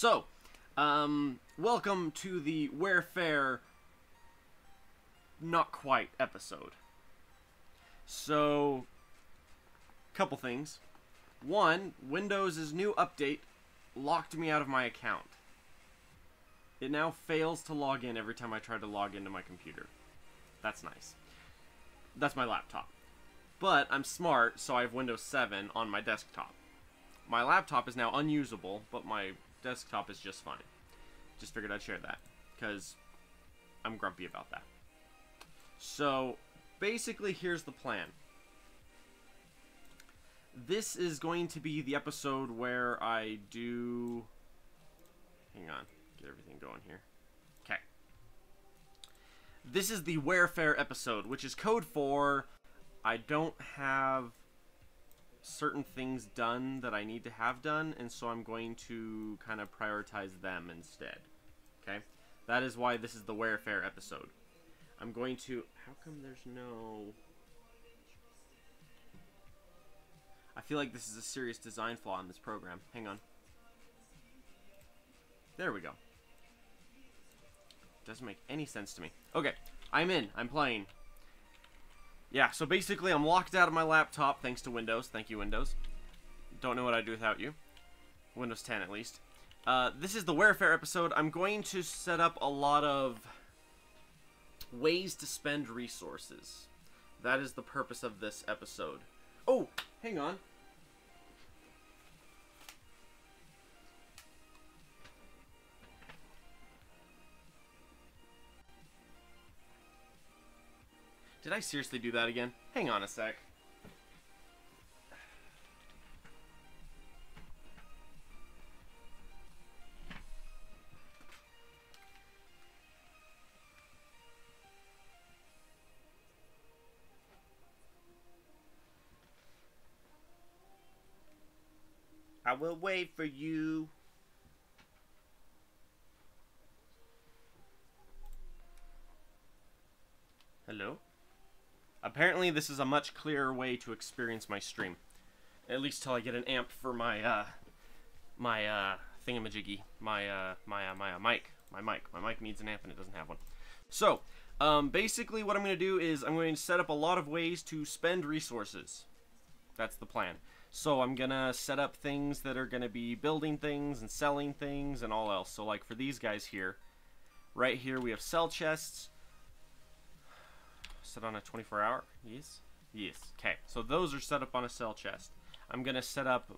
So, welcome to the WAREFARE not quite episode. So, couple things. One, Windows' new update locked me out of my account. It now fails to log in every time I try to log into my computer. That's nice. That's my laptop. But I'm smart, so I have Windows 7 on my desktop. My laptop is now unusable, but my desktop is just fine. Just figured I'd share that, because I'm grumpy about that. So, basically, here's the plan. This is going to be the episode where I do... Hang on, get everything going here. Okay. This is the WAREFARE episode, which is code for I don't have certain things done that I need to have done, and so I'm going to kind of prioritize them instead. Okay? That is why this is the WAREFARE episode. I'm going to... How come there's no... I feel like this is a serious design flaw in this program. Hang on. There we go. Doesn't make any sense to me. Okay, I'm in. I'm playing. Yeah, so basically I'm locked out of my laptop thanks to Windows. Thank you, Windows. Don't know what I'd do without you. Windows 10, at least. This is the WAREFARE episode. I'm going to set up a lot of ways to spend resources. That is the purpose of this episode. Oh, hang on. Did I seriously do that again? Hang on a sec. I will wait for you. Hello? Apparently this is a much clearer way to experience my stream. At least till I get an amp for my, thingamajiggy. My mic. My mic needs an amp and it doesn't have one. So, basically what I'm going to do is I'm going to set up a lot of ways to spend resources. That's the plan. So I'm going to set up things that are going to be building things and selling things and all else. So like for these guys here, right here we have sell chests. Set on a 24-hour? Yes? Yes. Okay, so those are set up on a cell chest. I'm going to set up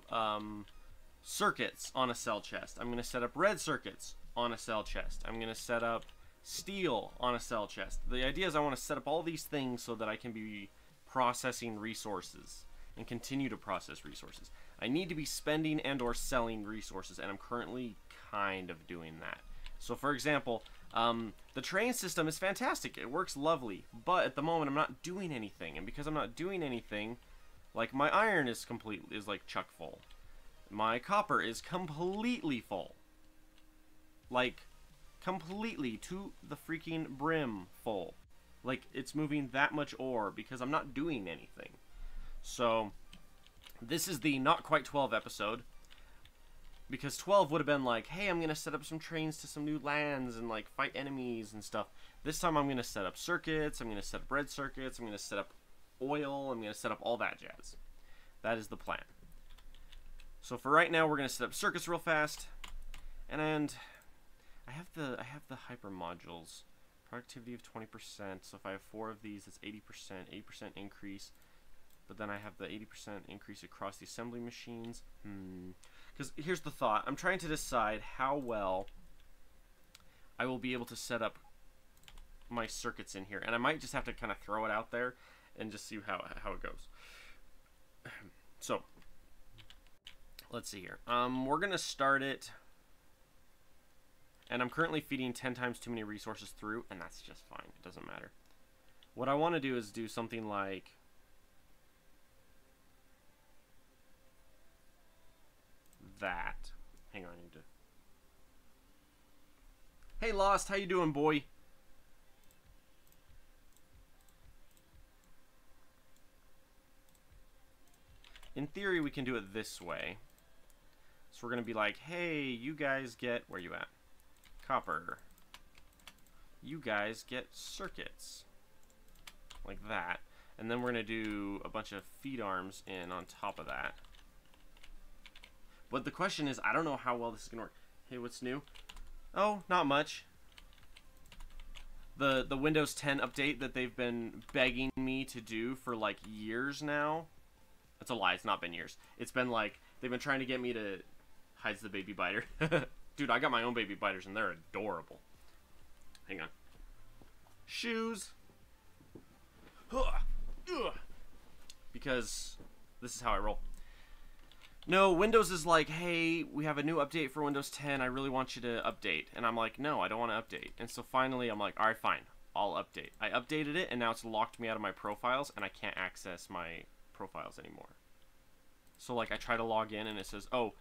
circuits on a cell chest. I'm going to set up red circuits on a cell chest. I'm going to set up steel on a cell chest. The idea is I want to set up all these things so that I can be processing resources and continue to process resources. I need to be spending and or selling resources, and I'm currently kind of doing that. So for example, the train system is fantastic. It works lovely. But at the moment, I'm not doing anything. And because I'm not doing anything, like my iron is like chuck full. My copper is completely full. Like, completely to the freaking brim full. Like, it's moving that much ore because I'm not doing anything. So, this is the not quite 12 episode. Because 12 would have been like, hey, I'm going to set up some trains to some new lands and, like, fight enemies and stuff. This time I'm going to set up circuits, I'm going to set up red circuits, I'm going to set up oil, I'm going to set up all that jazz. That is the plan. So for right now, we're going to set up circuits real fast. And I have the hyper modules. Productivity of 20%. So if I have 4 of these, it's 80%, 80% increase. But then I have the 80% increase across the assembly machines. Because here's the thought. I'm trying to decide how well I will be able to set up my circuits in here. And I might just have to kind of throw it out there and just see how it goes. So, let's see here. We're going to start it. And I'm currently feeding 10 times too many resources through, and that's just fine. It doesn't matter. What I want to do is do something like... that. Hang on, I need to... Hey, Lost, how you doing, boy? In theory, we can do it this way. Let's we're going to be like, hey, you guys get, where you at? Copper. You guys get circuits. Like that. And then we're going to do a bunch of feed arms in on top of that. But the question is, I don't know how well this is going to work. Hey, what's new? Oh, not much. The Windows 10 update that they've been begging me to do for like years now. That's a lie, it's not been years. It's been like, they've been trying to get me to... Hides the baby biter. Dude, I got my own baby biters and they're adorable. Hang on. Shoes. Because this is how I roll. No, Windows is like, hey, we have a new update for Windows 10. I really want you to update. And I'm like, no, I don't want to update. And so finally, I'm like, all right, fine. I'll update. I updated it, and now it's locked me out of my profiles, and I can't access my profiles anymore. So, like, I try to log in, and it says, oh,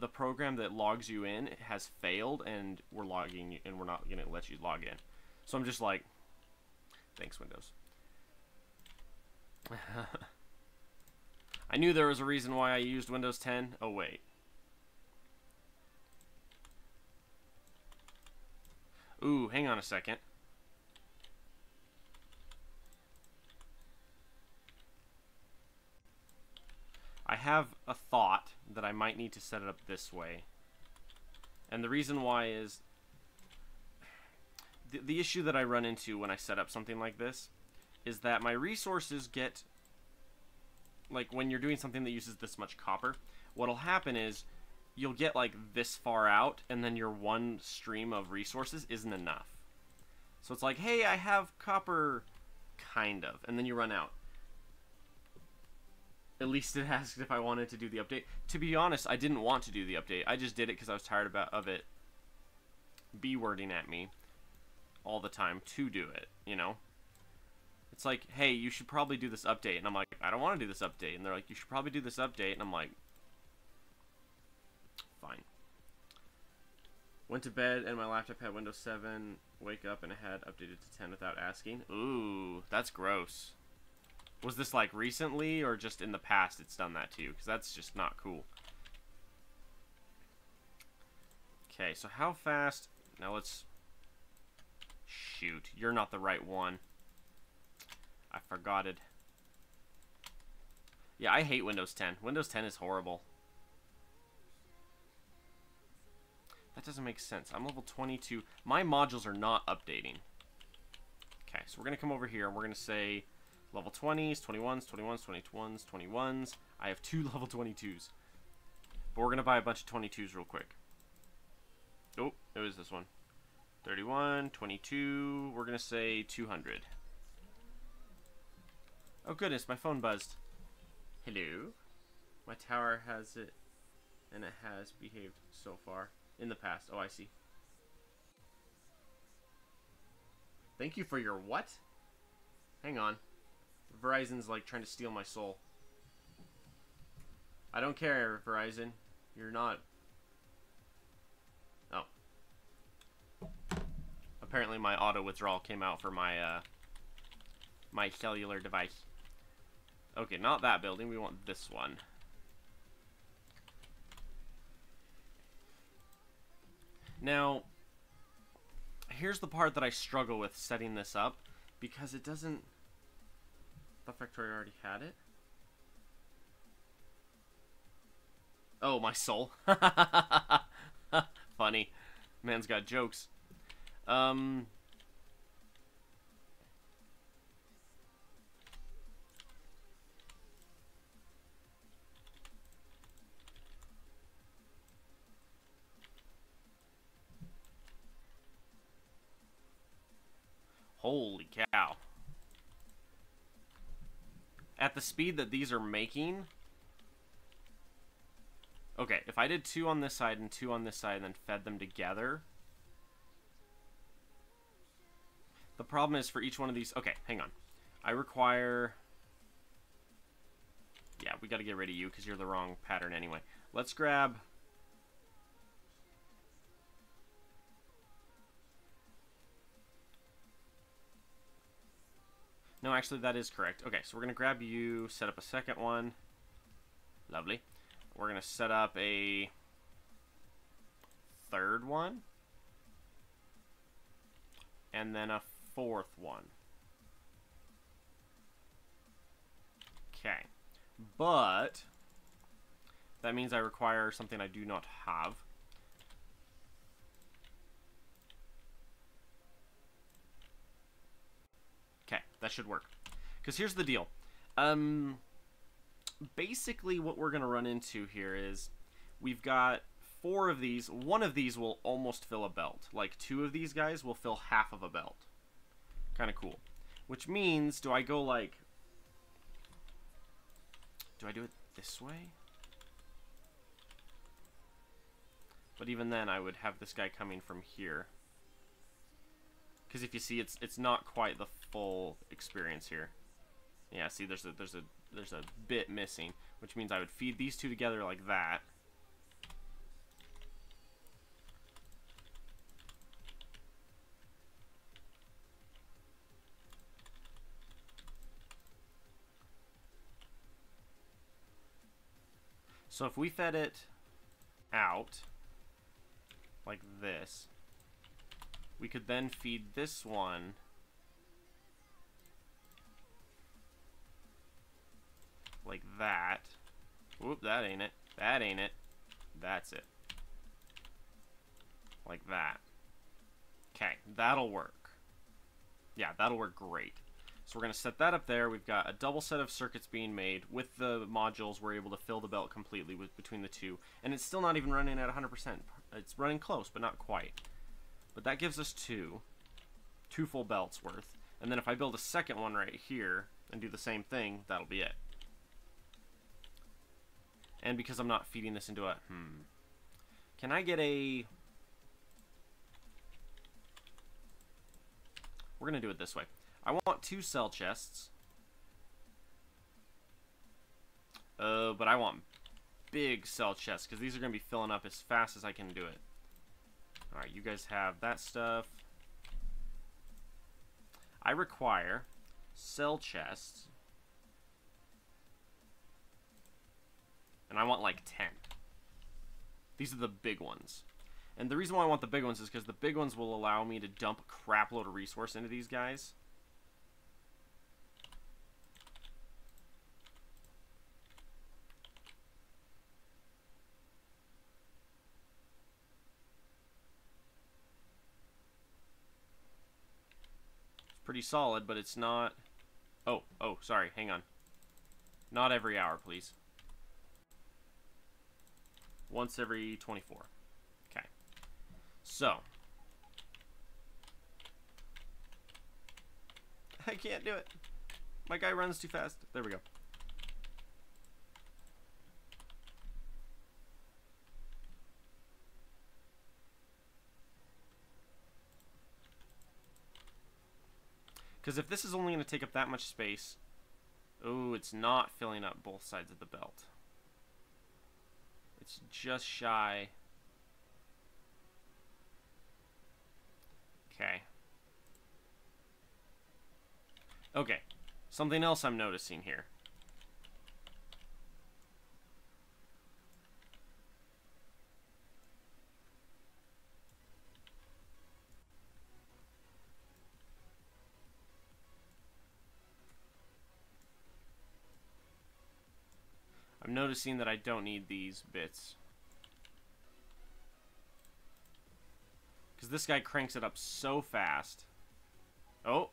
the program that logs you in has failed, and we're logging you, and we're not going to let you log in. So I'm just like, thanks, Windows. I knew there was a reason why I used Windows 10. Oh, wait. Ooh, hang on a second. I have a thought that I might need to set it up this way. And the reason why is... The issue that I run into when I set up something like this is that my resources get... Like, when you're doing something that uses this much copper, what'll happen is you'll get, like, this far out, and then your one stream of resources isn't enough. So it's like, hey, I have copper, kind of, and then you run out. At least it asked if I wanted to do the update. To be honest, I didn't want to do the update. I just did it because I was tired of it B-wording at me all the time to do it, you know? It's like, hey, you should probably do this update. And I'm like, I don't want to do this update. And they're like, you should probably do this update. And I'm like, fine. Went to bed and my laptop had Windows 7. Wake up and it had updated to 10 without asking. Ooh, that's gross. Was this like recently or just in the past it's done that to you? Because that's just not cool. Okay, so how fast... Now let's... Shoot, you're not the right one. I forgot it. Yeah, I hate Windows 10. Windows 10 is horrible. That doesn't make sense. I'm level 22. My modules are not updating. Okay, so we're going to come over here and we're going to say level 20s, 21s, 21s, 21s, 21s. I have 2 level 22s. But we're going to buy a bunch of 22s real quick. Oh, it was this one. 31, 22, we're going to say 200. Oh goodness, my phone buzzed. Hello? My tower has it, and it has behaved so far. In the past. Oh, I see. Thank you for your what? Hang on. Verizon's like trying to steal my soul. I don't care, Verizon. You're not... Oh. Apparently my auto withdrawal came out for my, my cellular device. Okay, not that building. We want this one. Now, here's the part that I struggle with setting this up, because it doesn't... The Factorio already had it? Oh, my soul. Funny. Man's got jokes. Holy cow. At the speed that these are making... Okay, if I did 2 on this side and 2 on this side and then fed them together... The problem is for each one of these... Okay, hang on. I require... Yeah, we gotta get rid of you because you're the wrong pattern anyway. Let's grab... No, actually, that is correct. Okay, so we're going to grab you, set up a second one. Lovely. We're going to set up a third one. And then a fourth one. Okay. But that means I require something I do not have. Okay, that should work. Because here's the deal. Basically what we're going to run into here is we've got 4 of these. One of these will almost fill a belt. Like 2 of these guys will fill half of a belt. Kind of cool. Which means, do I go like... Do I do it this way? But even then, I would have this guy coming from here. Because if you see, it's not quite the full experience here. Yeah, see, there's a bit missing, which means I would feed these 2 together like that. So if we fed it out like this, we could then feed this one like that. Whoop, that ain't it. That ain't it. That's it. Like that. Okay, that'll work. Yeah, that'll work great. So we're going to set that up there. We've got a double set of circuits being made. With the modules, we're able to fill the belt completely between the 2. And it's still not even running at 100%. It's running close, but not quite. But that gives us 2 full belts worth. And then if I build a second one right here and do the same thing, that'll be it. And because I'm not feeding this into a... Can I get a... We're going to do it this way. I want 2 cell chests. But I want big cell chests, because these are going to be filling up as fast as I can do it. Alright, you guys have that stuff. I require cell chests. And I want like 10. These are the big ones. And the reason why I want the big ones is because the big ones will allow me to dump a crap load of resource into these guys. Pretty solid, but it's not... Oh, sorry, hang on. Not every hour, please. Once every 24. Okay. So. I can't do it. My guy runs too fast. There we go. Because if this is only going to take up that much space... Oh, it's not filling up both sides of the belt. It's just shy. Okay. Okay. Something else I'm noticing here. I'm noticing that I don't need these bits. Because this guy cranks it up so fast. Oh.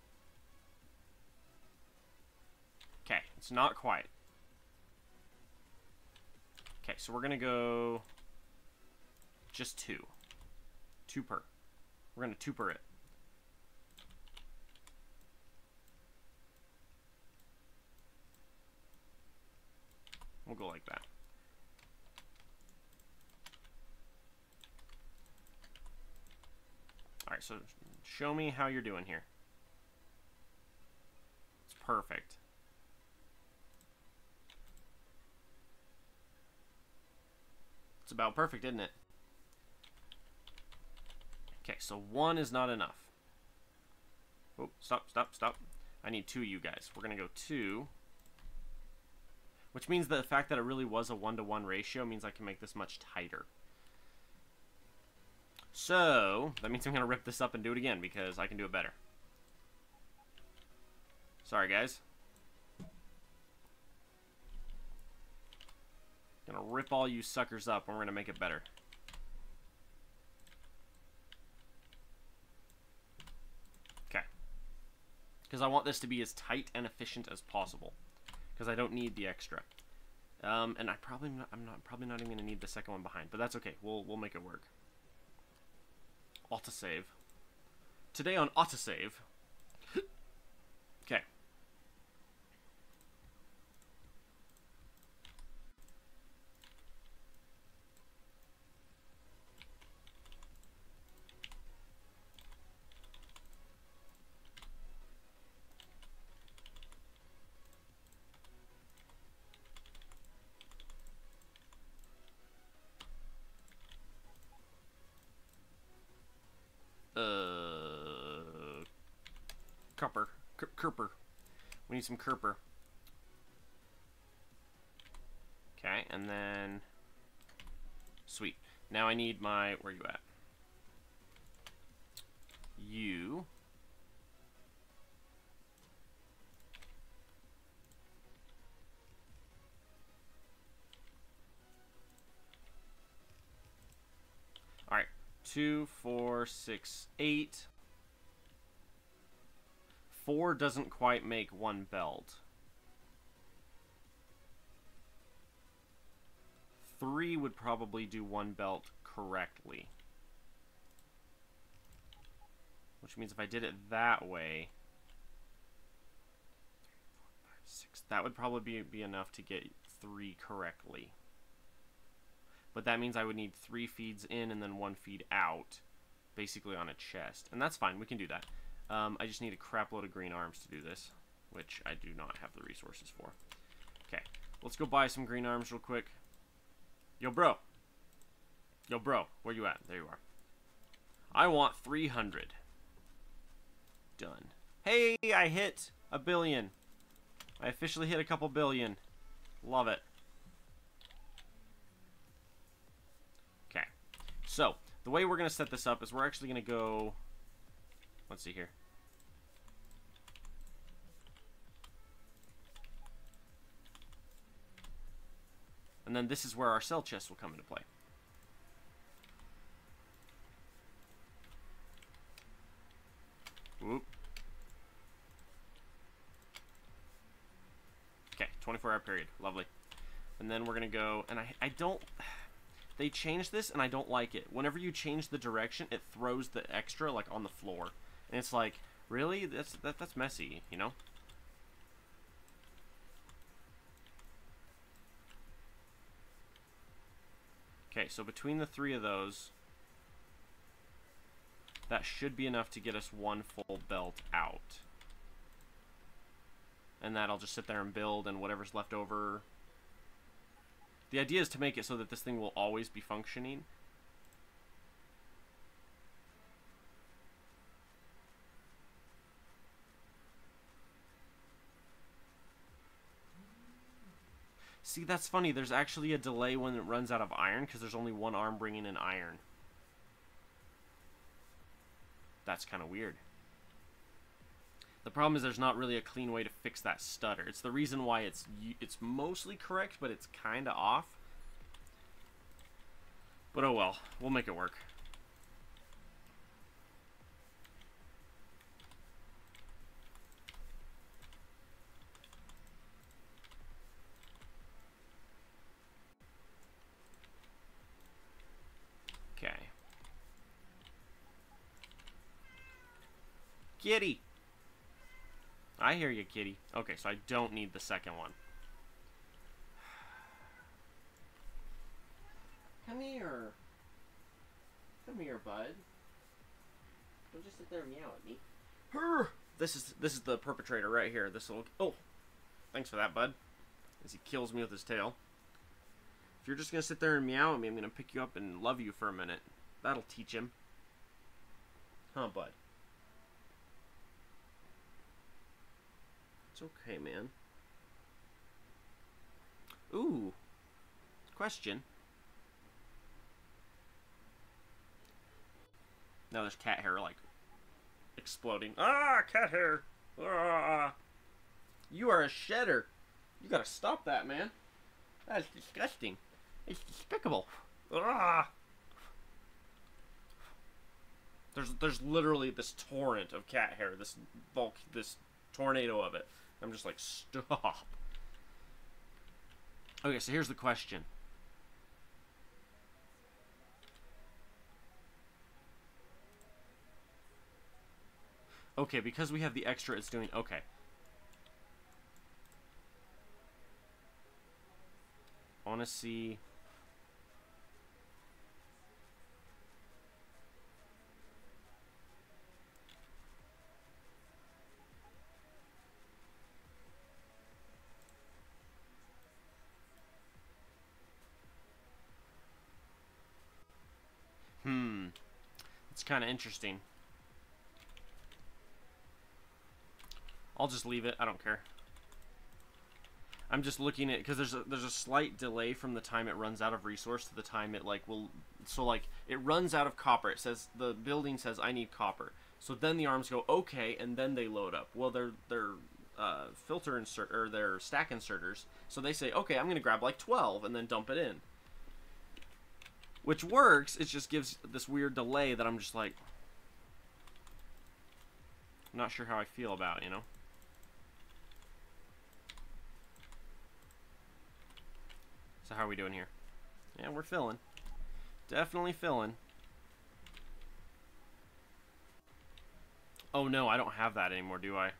Okay, it's not quite. Okay, so we're going to go just 2. 2 per. We're going to 2 per it. We'll go like that. Alright, so show me how you're doing here. It's perfect. It's about perfect, isn't it? Okay, so 1 is not enough. Oh, stop. I need 2 of you guys. We're going to go 2. Which means the fact that it really was a 1-to-1 ratio means I can make this much tighter. So, that means I'm going to rip this up and do it again, because I can do it better. Sorry, guys. Gonna rip all you suckers up, and we're gonna make it better. Okay. Because I want this to be as tight and efficient as possible. Because I don't need the extra. And I'm probably not even gonna need the second one behind, but that's okay. We'll make it work. Autosave. Today on autosave. Okay. Kerper. We need some Kerper. Okay, and then... Sweet. Now I need my... Where are you at? You. Alright. 2, 4, 6, 8... 4 doesn't quite make one belt. 3 would probably do one belt correctly. Which means if I did it that way... 3, 4, 5, 6... That would probably be enough to get 3 correctly. But that means I would need 3 feeds in and then 1 feed out. Basically on a chest. And that's fine, we can do that. I just need a crap load of green arms to do this, which I do not have the resources for. Okay, let's go buy some green arms real quick. Yo, bro. Yo, bro, where you at? There you are. I want 300. Done. Hey, I hit a billion. I officially hit a couple billion. Love it. Okay, so the way we're going to set this up is we're actually going to go... Let's see here. And then this is where our cell chest will come into play. Whoop. Okay, 24-hour period. Lovely. And then we're going to go... And I don't... They changed this, and I don't like it. Whenever you change the direction, it throws the extra, like, on the floor. And it's like, really? That's messy, you know? Okay, so between the 3 of those, that should be enough to get us 1 full belt out. And that'll just sit there and build, and whatever's left over... The idea is to make it so that this thing will always be functioning. See, that's funny. There's actually a delay when it runs out of iron because there's only 1 arm bringing in iron. That's kind of weird. The problem is there's not really a clean way to fix that stutter. It's the reason why it's mostly correct, but it's kind of off. But oh well, we'll make it work. Okay. Kitty! I hear you, kitty. Okay, so I don't need the second one. Come here. Come here, bud. Don't just sit there and meow at me. This is the perpetrator right here. This little... Oh! Thanks for that, bud. As he kills me with his tail. If you're just gonna sit there and meow at me, I'm gonna pick you up and love you for a minute. That'll teach him. Huh, bud? It's okay, man. Ooh. Question. Now there's cat hair, like, exploding. Ah, cat hair! Ah! You are a shedder. You gotta stop that, man. That's disgusting. It's despicable. Ah! There's literally this torrent of cat hair, this tornado of it. I'm just like, stop. Okay, so here's the question. Okay, because we have the extra, it's doing... Okay. I want to see... It's kind of interesting. I'll just leave it. I don't care. I'm just looking at, because there's a slight delay from the time it runs out of resource to the time it like will. So like it runs out of copper. It says the building says I need copper. So then the arms go okay, and then they load up. Well, they're filter insert or their stack inserters. So they say okay, I'm gonna grab like 12 and then dump it in. Which works, it just gives this weird delay that I'm just like, I'm not sure how I feel about, you know? So how are we doing here? Yeah, we're filling. Definitely filling. Oh no, I don't have that anymore, do I?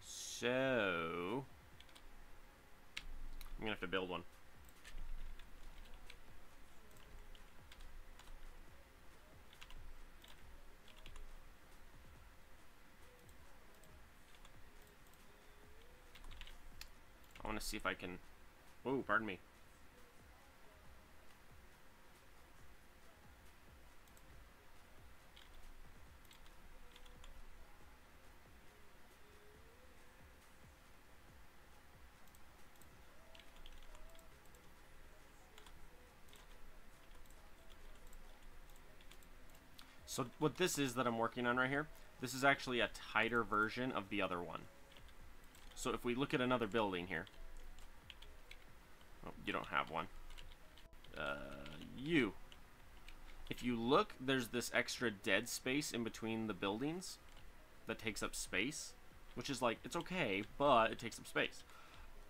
So... I'm gonna have to build one. I want to see if I can... Oh, pardon me. So what this is that I'm working on right here, this is actually a tighter version of the other one. So if we look at another building here. Oh, you don't have one. You. If you look, there's this extra dead space in between the buildings that takes up space, which is like, it's okay, but it takes up space.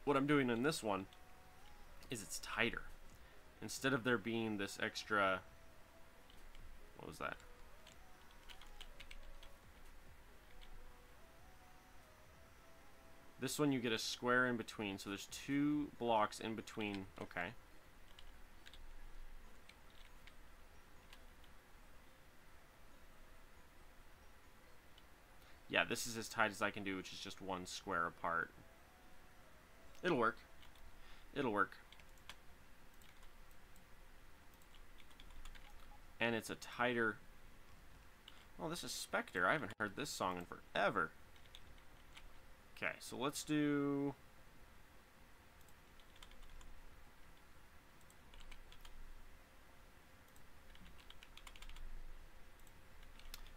What I'm doing in this one is it's tighter. Instead of there being this extra... What was that? This one you get a square in between, so there's 2 blocks in between. Okay. Yeah, this is as tight as I can do, which is just 1 square apart. It'll work. It'll work. And it's a tighter... Oh, this is Spectre. I haven't heard this song in forever. Okay, so let's do...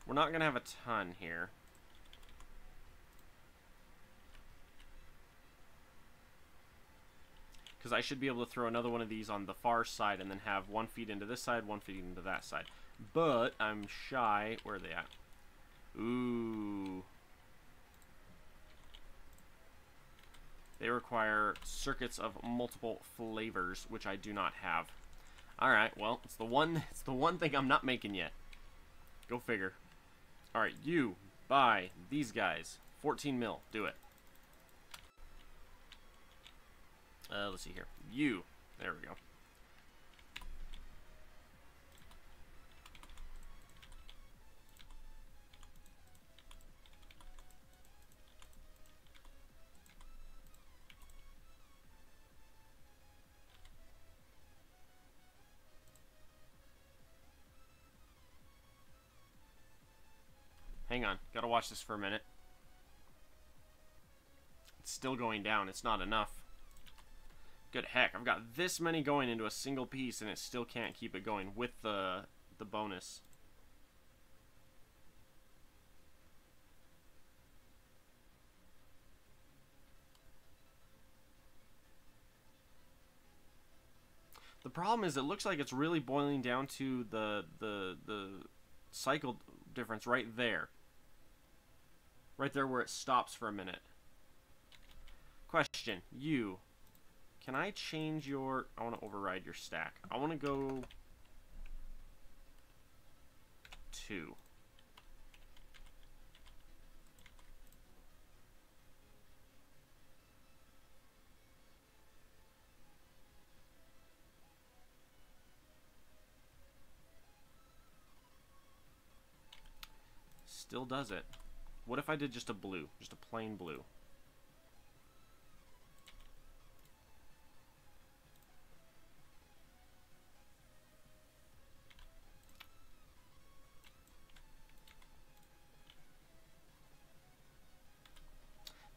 We're not going to have a ton here. Because I should be able to throw another one of these on the far side and then have 1 feed into this side, 1 feed into that side. But I'm shy. Where are they at? Ooh. They require circuits of multiple flavors, which I do not have. Alright, well, it's the one thing I'm not making yet. Go figure. Alright, you buy these guys. 14 mil. Do it. Let's see here. You. There we go. Hang on. Gotta watch this for a minute. It's still going down. It's not enough. Good heck. I've got this many going into a single piece and it still can't keep it going with the the bonus. The problem is it looks like it's really boiling down to the cycle difference right there. Right there where it stops for a minute. Question, you. Can I change your... I want to override your stack. I want to go 2. Still does it. What if I did just a blue? Just a plain blue.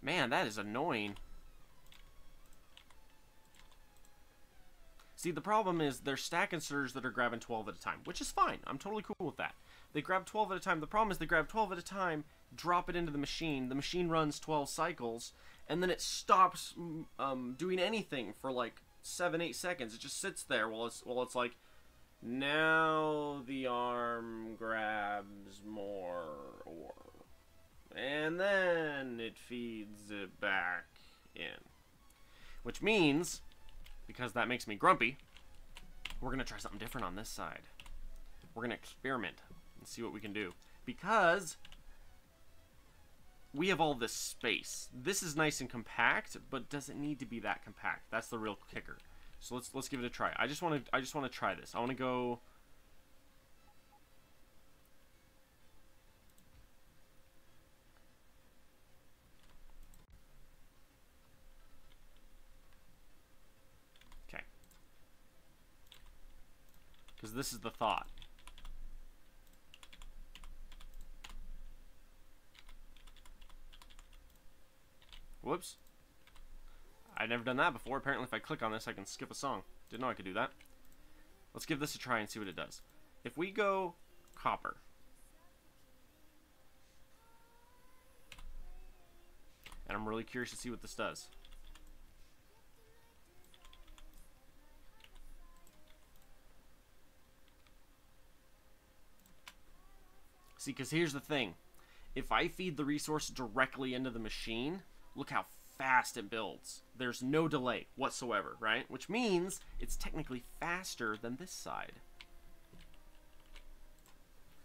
Man, that is annoying. See, the problem is there's stack inserters that are grabbing 12 at a time, which is fine. I'm totally cool with that. They grab 12 at a time. The problem is they grab 12 at a time, drop it into the machine runs 12 cycles, and then it stops doing anything for like 7-8 seconds. It just sits there while it's like, now the arm grabs more ore. And then it feeds it back in. Which means, because that makes me grumpy, we're going to try something different on this side. We're going to experiment and see what we can do. Because we have all this space. This is nice and compact, but does it need to be that compact? That's the real kicker. So let's give it a try. I just want to try this. I want to go... Because this is the thought. Whoops. I've never done that before. Apparently if I click on this, I can skip a song. Didn't know I could do that. Let's give this a try and see what it does. If we go copper. And I'm really curious to see what this does. See, because here's the thing. If I feed the resource directly into the machine, look how fast it builds. There's no delay whatsoever, right? Which means it's technically faster than this side.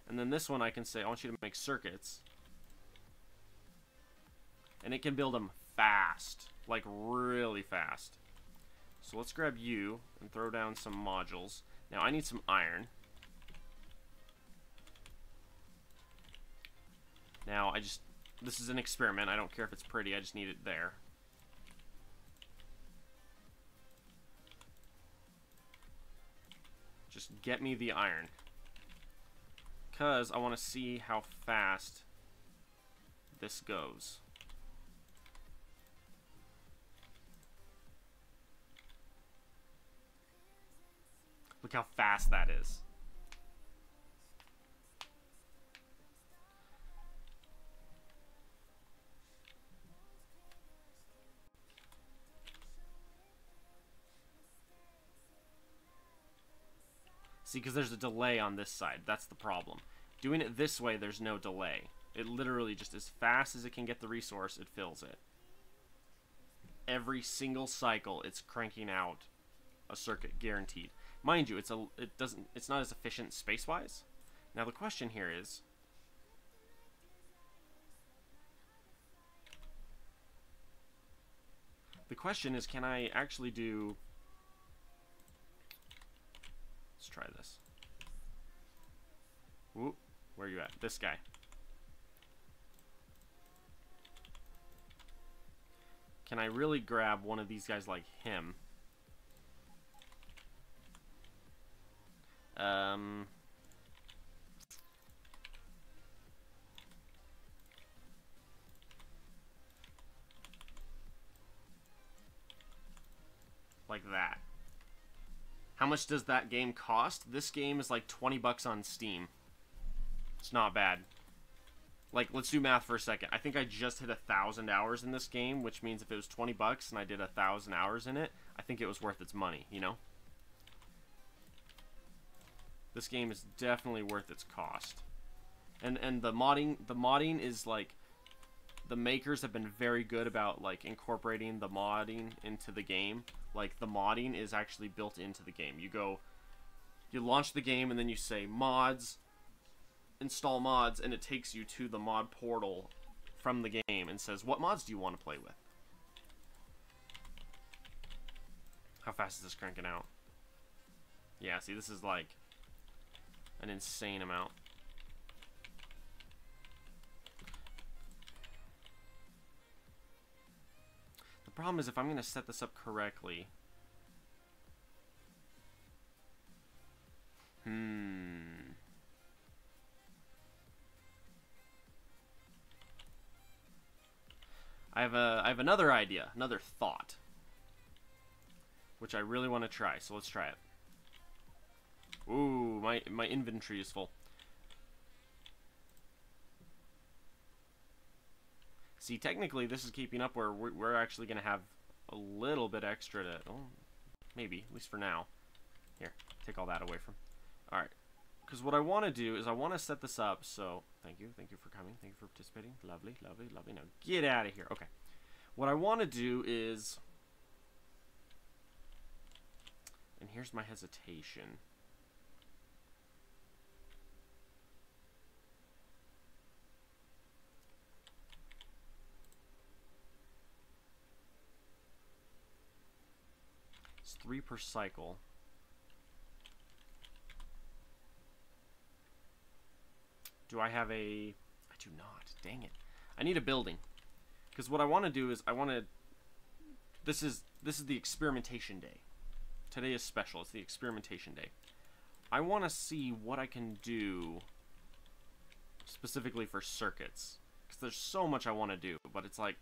And then this one I can say, I want you to make circuits. And it can build them fast. Like really fast. So let's grab you and throw down some modules. Now I need some iron. Now, this is an experiment. I don't care if it's pretty. I just need it there. Just get me the iron. Because I want to see how fast this goes. Look how fast that is. See, because there's a delay on this side. That's the problem. Doing it this way, there's no delay. It literally just as fast as it can get the resource, it fills it. Every single cycle, it's cranking out a circuit, guaranteed. Mind you, it's not as efficient space-wise. Now the question here is, can I actually do... Let's try this. Ooh, where are you at? This guy. Can I really grab one of these guys like him? Like that. How much does that game cost? This game is like 20 bucks on Steam. It's not bad. Like, let's do math for a second. I think I just hit 1,000 hours in this game, which means if it was 20 bucks and I did 1,000 hours in it, I think it was worth its money, you know? This game is definitely worth its cost. And the modding is like, the makers have been very good about like incorporating the modding into the game. Like, the modding is actually built into the game. You launch the game and then you say mods, install mods, and it takes you to the mod portal from the game and says, what mods do you want to play with? How fast is this cranking out? Yeah, see, this is like an insane amount. The problem is if I'm going to set this up correctly... I have another idea, another thought, which I really want to try, so let's try it. Ooh, my inventory is full. See, technically this is keeping up where we're actually going to have a little bit extra to... Oh, maybe, at least for now. Here, take all that away from... Alright, because what I want to do is I want to set this up, so... Thank you for coming, thank you for participating. Lovely, lovely, lovely. Now, get out of here. Okay. What I want to do is... And here's my hesitation. It's 3 per cycle. Do I have a... I do not. Dang it. I need a building. Because what I want to do is I want to... This is the experimentation day. Today is special. It's the experimentation day. I want to see what I can do specifically for circuits. Because there's so much I want to do. But it's like,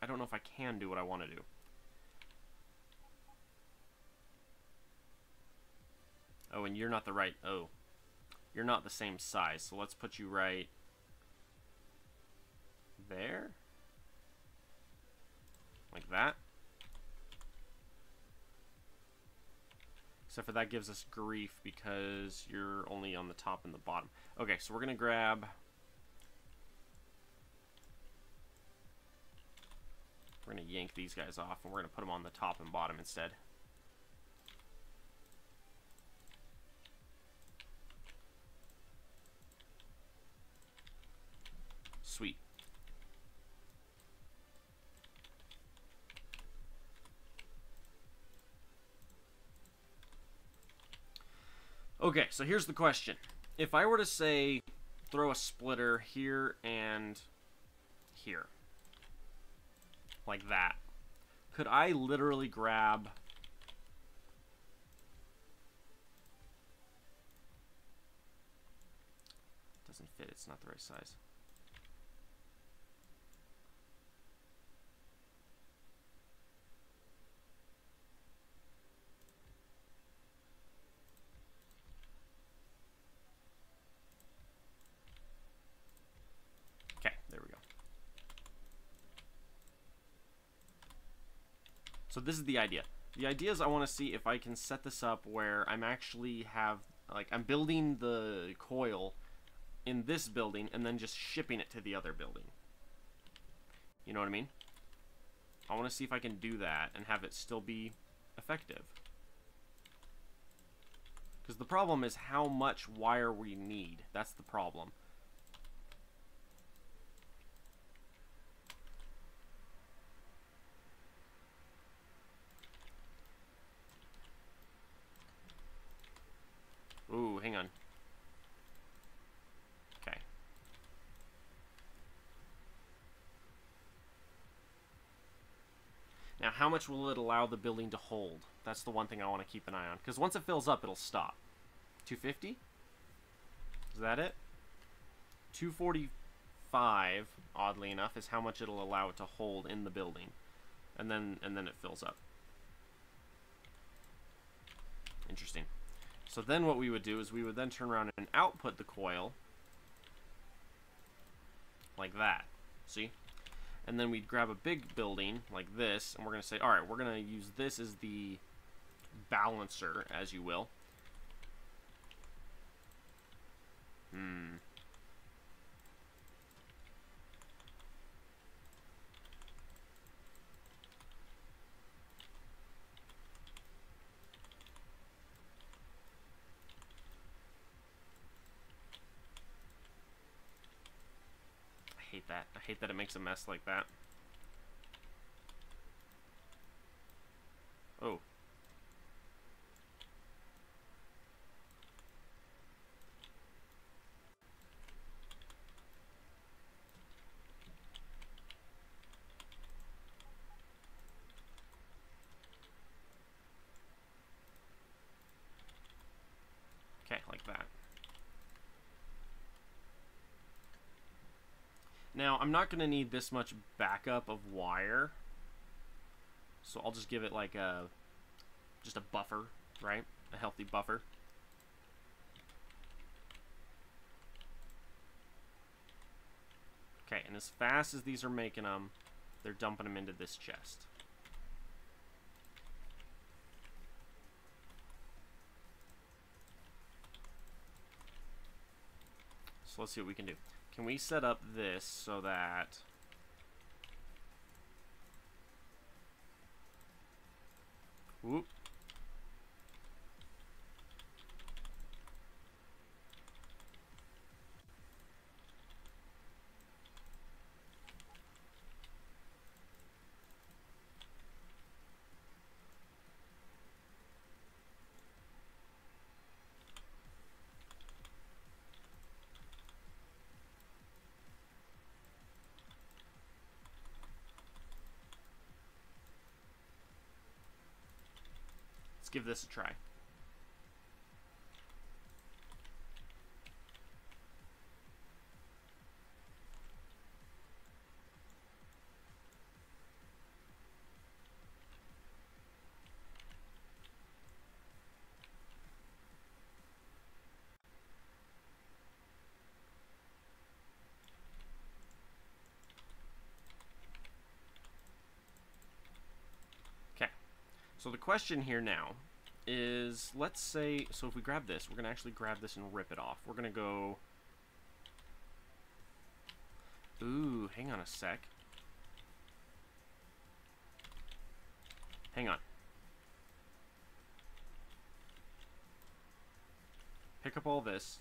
I don't know if I can do what I want to do. Oh, and you're not the right... Oh. You're not the same size, so let's put you right there. Like that. Except for that gives us grief because you're only on the top and the bottom. Okay, so we're going to grab... We're going to yank these guys off, and we're going to put them on the top and bottom instead. Sweet. Okay, so here's the question. If I were to say, throw a splitter here and here, like that, could I literally grab... Doesn't fit, it's not the right size. So this is the idea. The idea is I want to see if I can set this up where I'm actually I'm building the coil in this building and then just shipping it to the other building. You know what I mean? I want to see if I can do that and have it still be effective. Because the problem is how much wire we need. That's the problem. Ooh, hang on. Okay. Now, how much will it allow the building to hold? That's the one thing I want to keep an eye on. Because once it fills up, it'll stop. 250? Is that it? 245, oddly enough, is how much it'll allow it to hold in the building. And then it fills up. Interesting. So then what we would do is we would then turn around and output the coil like that. See? And then we'd grab a big building like this, and we're going to say, all right, we're going to use this as the balancer, as you will. I hate that. I hate that it makes a mess like that. Oh. Okay, like that. Now, I'm not going to need this much backup of wire, so I'll just give it like just a buffer, right? A healthy buffer. Okay, and as fast as these are making them, they're dumping them into this chest. So let's see what we can do. Can we set up this so that whoop. Let's give this a try. Okay, so the question here now is, let's say, so if we grab this, we're going to actually grab this and rip it off. We're going to go, ooh, hang on a sec. Hang on. Pick up all this.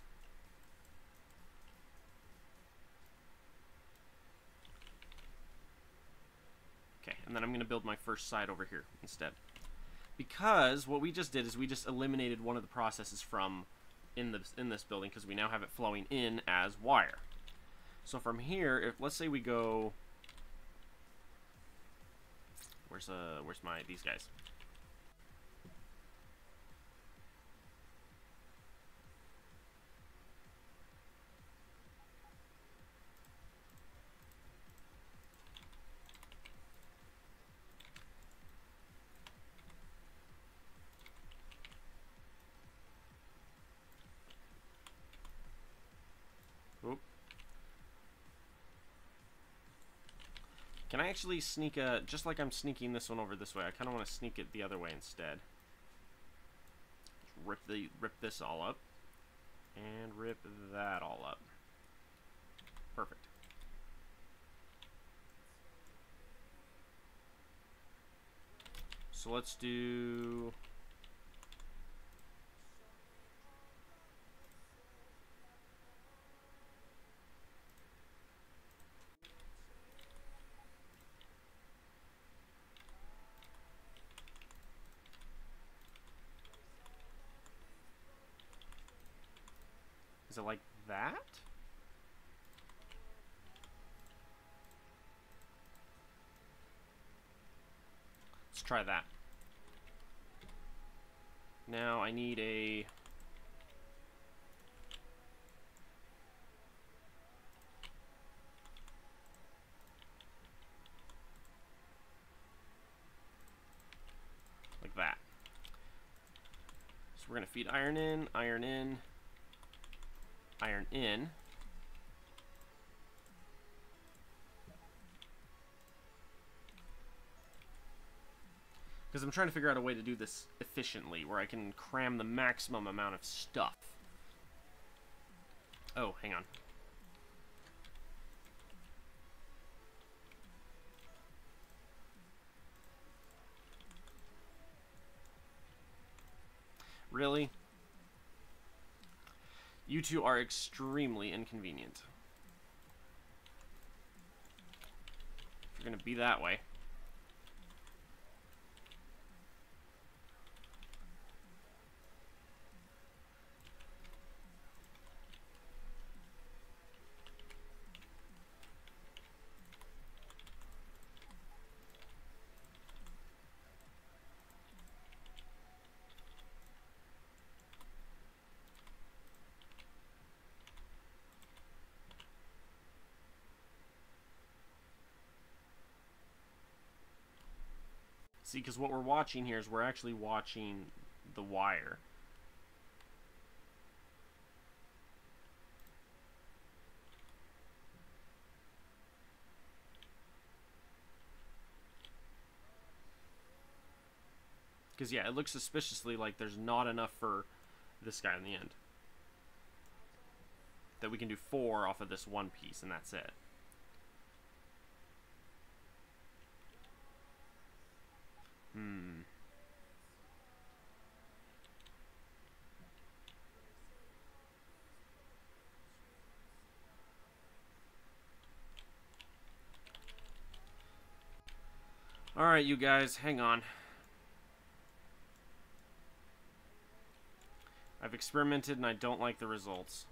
Okay, and then I'm going to build my first side over here instead. Because what we just did is we just eliminated one of the processes from in this building, because we now have it flowing in as wire. So from here, if let's say we go, where's these guys? Oop. Can I actually sneak just like I'm sneaking this one over this way, I kind of want to sneak it the other way instead. Just rip this all up. And rip that all up. Perfect. So let's do... Is it like that? Let's try that. Now I need a... like that. So we're going to feed iron in, iron in, iron in. Because I'm trying to figure out a way to do this efficiently, where I can cram the maximum amount of stuff. Oh, hang on. Really? You two are extremely inconvenient. If you're gonna be that way. See, because what we're watching here is we're actually watching the wire. Because, yeah, it looks suspiciously like there's not enough for this guy in the end. That we can do 4 off of this one piece, and that's it. Alright, you guys, hang on. I've experimented and I don't like the results.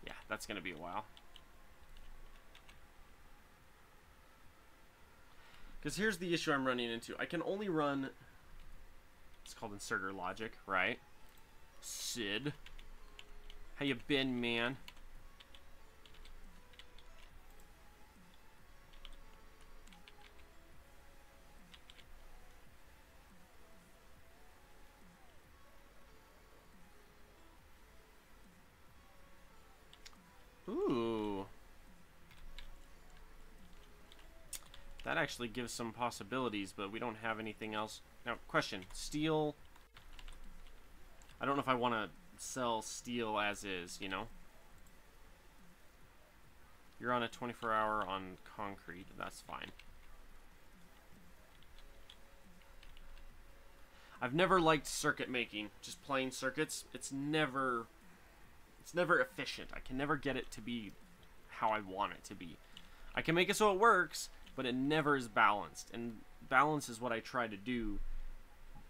Yeah, that's gonna be a while. Because here's the issue I'm running into. I can only run... It's called inserter logic, right? Sid. How you been, man? Ooh. That actually gives some possibilities, but we don't have anything else. Now, question. Steel... I don't know if I want to sell steel as is, you know? You're on a 24-hour on concrete. That's fine. I've never liked circuit making. Just plain circuits. It's never efficient. I can never get it to be how I want it to be. I can make it so it works, but it never is balanced. And balance is what I try to do,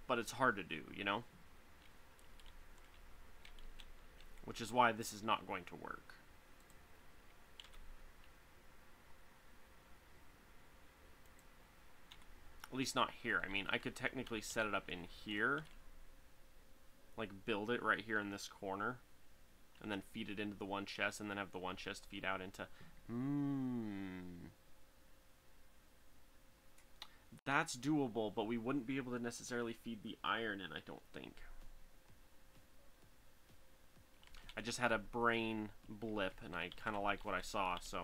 but it's hard to do, you know? Which is why this is not going to work. At least not here. I mean, I could technically set it up in here. Like, build it right here in this corner. And then feed it into the one chest, and then have the one chest feed out into... That's doable, but we wouldn't be able to necessarily feed the iron in, I don't think. I just had a brain blip, and I kind of like what I saw, so...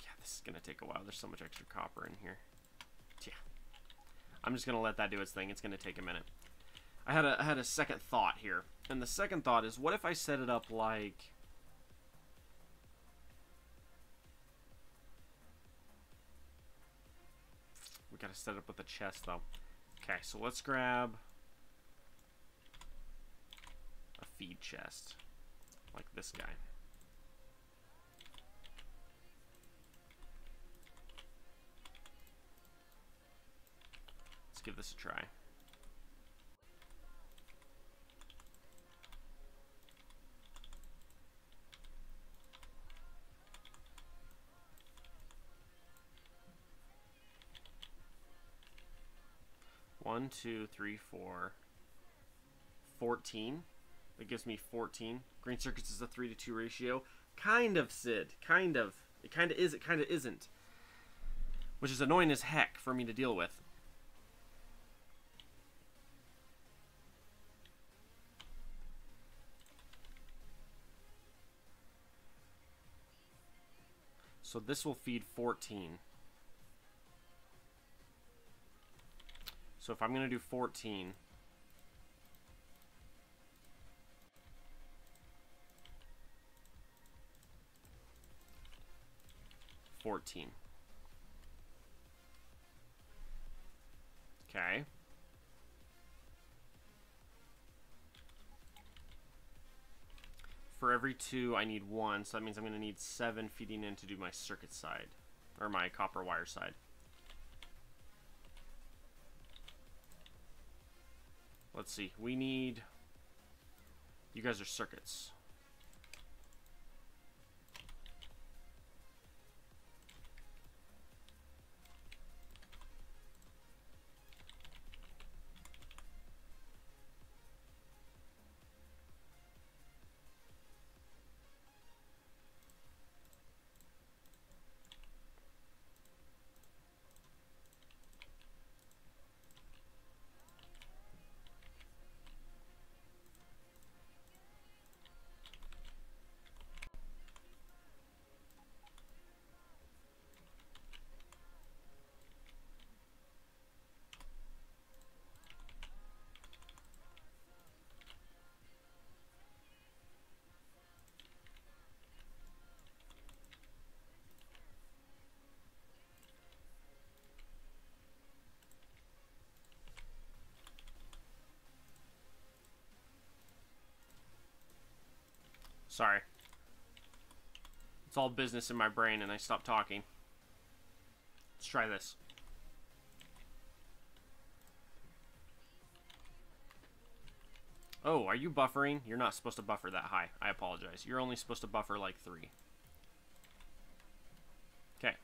Yeah, this is going to take a while. There's so much extra copper in here. Yeah. I'm just going to let that do its thing. It's going to take a minute. I had a second thought here. And the second thought is, what if I set it up like... We got to set it up with a chest, though. Okay, so let's grab... a feed chest, like this guy. Let's give this a try. One, 2, 3, 4, 14. That gives me 14. Green circuits is a 3-to-2 ratio. Kind of, Sid. Kind of. It kind of is, it kind of isn't. Which is annoying as heck for me to deal with. So this will feed 14. So if I'm going to do 14... 14. Okay. For every 2, I need 1, so that means I'm going to need 7 feeding in to do my circuit side, or my copper wire side. Let's see, we need... You guys are circuits. Sorry. It's all business in my brain and I stopped talking. Let's try this. Oh, are you buffering? You're not supposed to buffer that high. I apologize. You're only supposed to buffer like 3. Okay.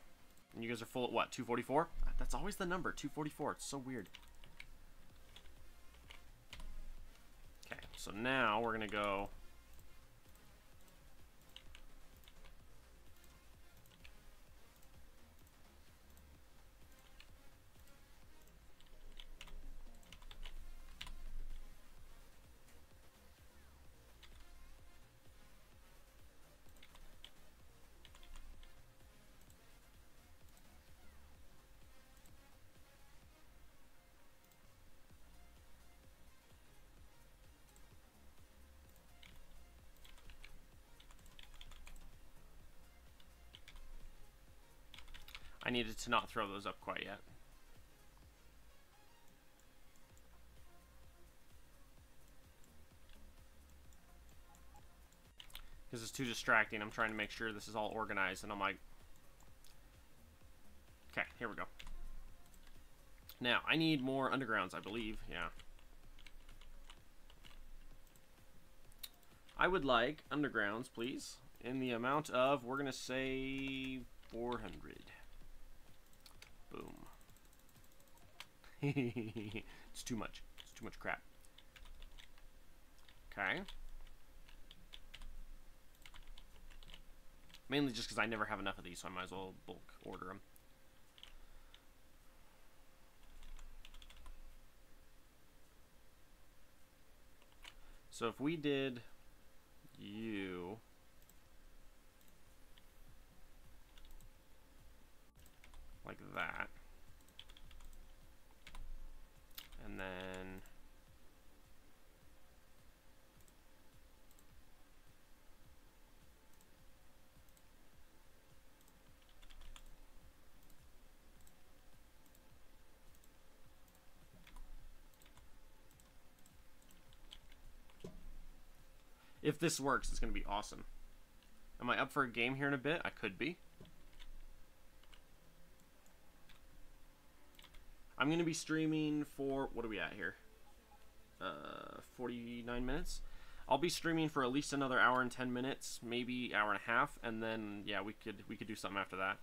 And you guys are full at what? 244? That's always the number, 244. It's so weird. Okay, so now we're going to go... I needed to not throw those up quite yet. Because it's too distracting. I'm trying to make sure this is all organized, and I'm like... Okay, here we go. Now, I need more undergrounds, I believe. Yeah. I would like undergrounds, please, in the amount of, we're going to say, 400. Boom. It's too much. It's too much crap. Okay. Mainly just because I never have enough of these, so I might as well bulk order them. So if we did you... like that. And then... if this works, it's going to be awesome. Am I up for a game here in a bit? I could be. I'm going to be streaming for... what are we at here? 49 minutes? I'll be streaming for at least another hour and 10 minutes, maybe hour and a half, and then, yeah, we could do something after that.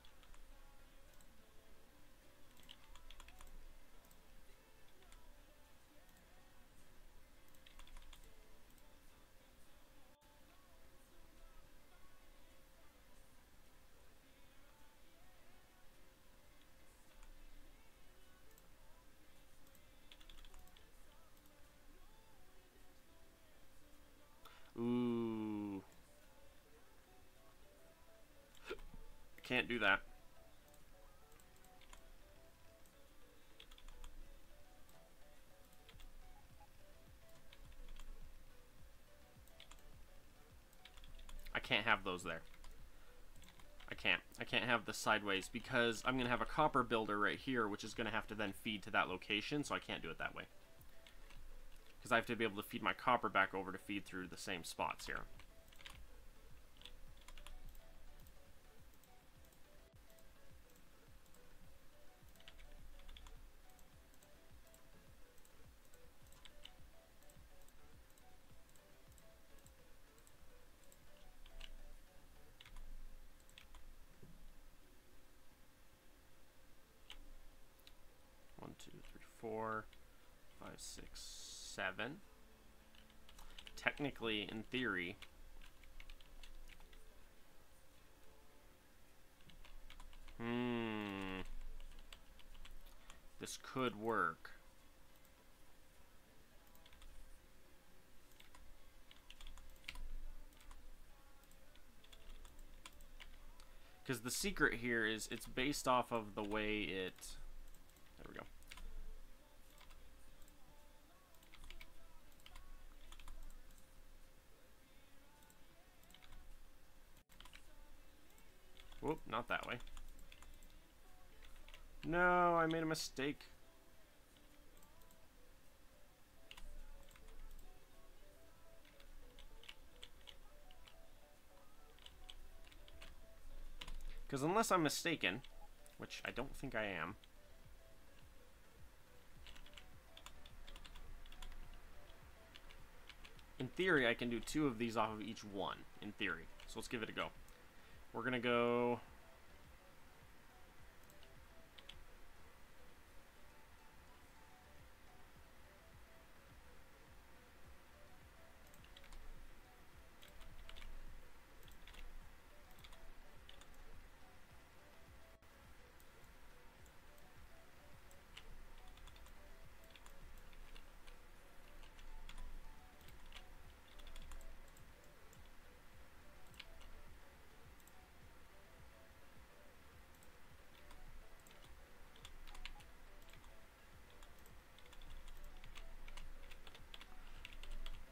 Can't do that. I can't have those there. I can't have the sideways because I'm going to have a copper builder right here, which is going to have to then feed to that location, so I can't do it that way. Because I have to be able to feed my copper back over to feed through the same spots here. One, two, three, 4, 5, 6, 7. Technically, in theory, this could work. Because the secret here is it's based off of the way it... There we go. Whoop, not that way. No, I made a mistake. Because unless I'm mistaken, which I don't think I am, in theory I can do 2 of these off of each one, in theory. So let's give it a go. We're gonna go...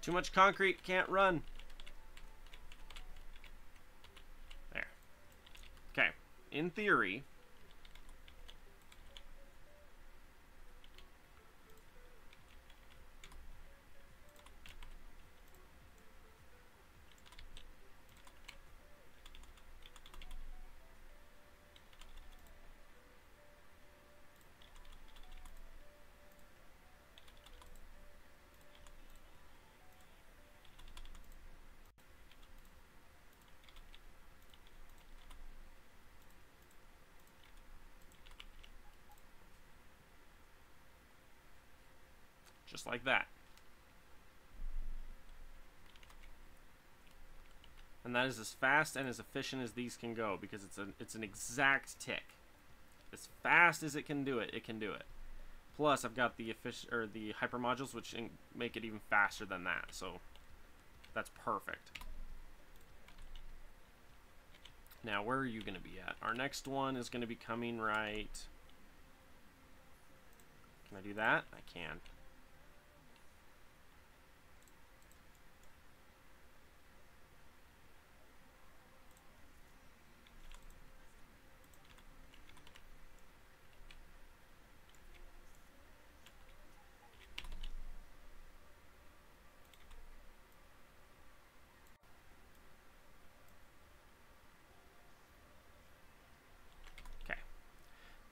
Too much concrete, can't run. There. Okay, in theory, just like that. And that is as fast and as efficient as these can go because it's an exact tick. As fast as it can do it, Plus, I've got the hyper modules, which make it even faster than that. So that's perfect. Now, where are you going to be at? Our next one is going to be coming right. Can I do that? I can.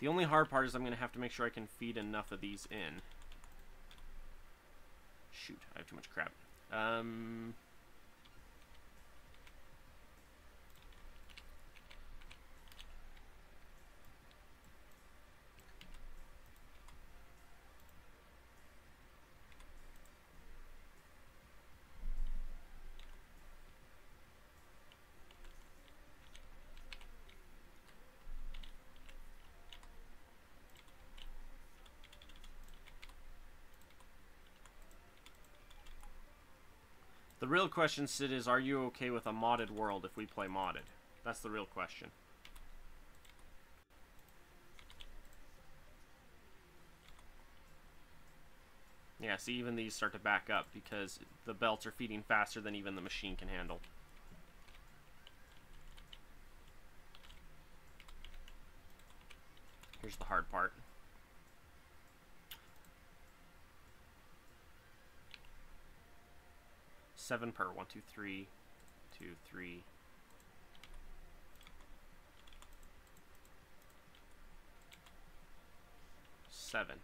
The only hard part is I'm going to have to make sure I can feed enough of these in. Shoot, I have too much crap. The real question, Sid, is are you okay with a modded world if we play modded? That's the real question. Yeah, see, even these start to back up because the belts are feeding faster than even the machine can handle. Here's the hard part. Seven per. 1, 2, 3, 2, 3. Seven.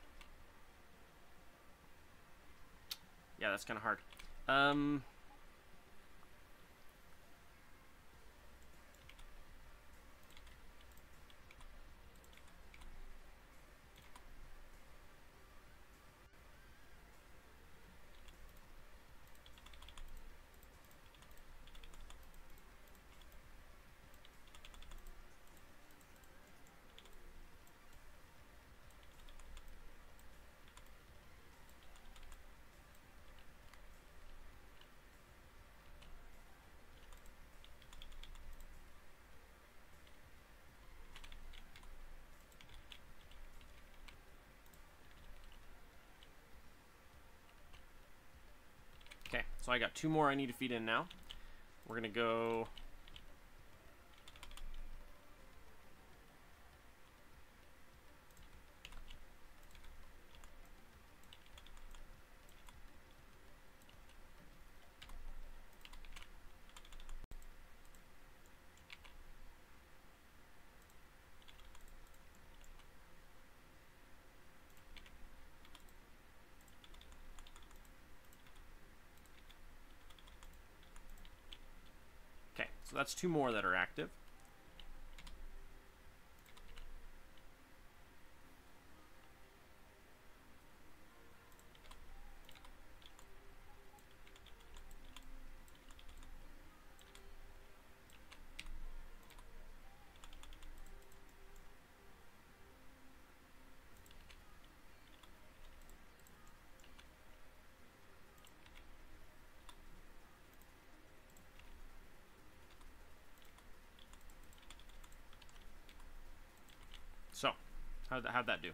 Yeah, that's kind of hard. Okay, so I got 2 more I need to feed in now. We're gonna go. Okay, so that's 2 more that are active. So, how'd that do?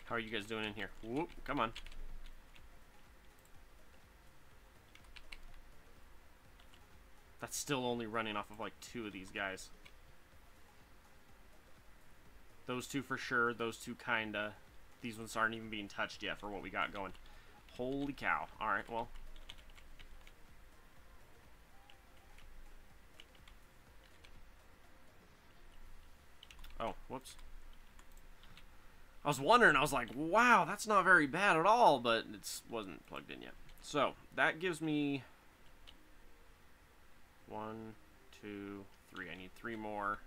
How are you guys doing in here? Whoop, come on. That's still only running off of like 2 of these guys. Those 2 for sure, those 2 kinda. These ones aren't even being touched yet for what we got going. Holy cow. Alright, well. Oh, whoops. I was wondering, I was like, wow, that's not very bad at all, but it wasn't plugged in yet. So, that gives me 1, 2, 3. I need 3 more.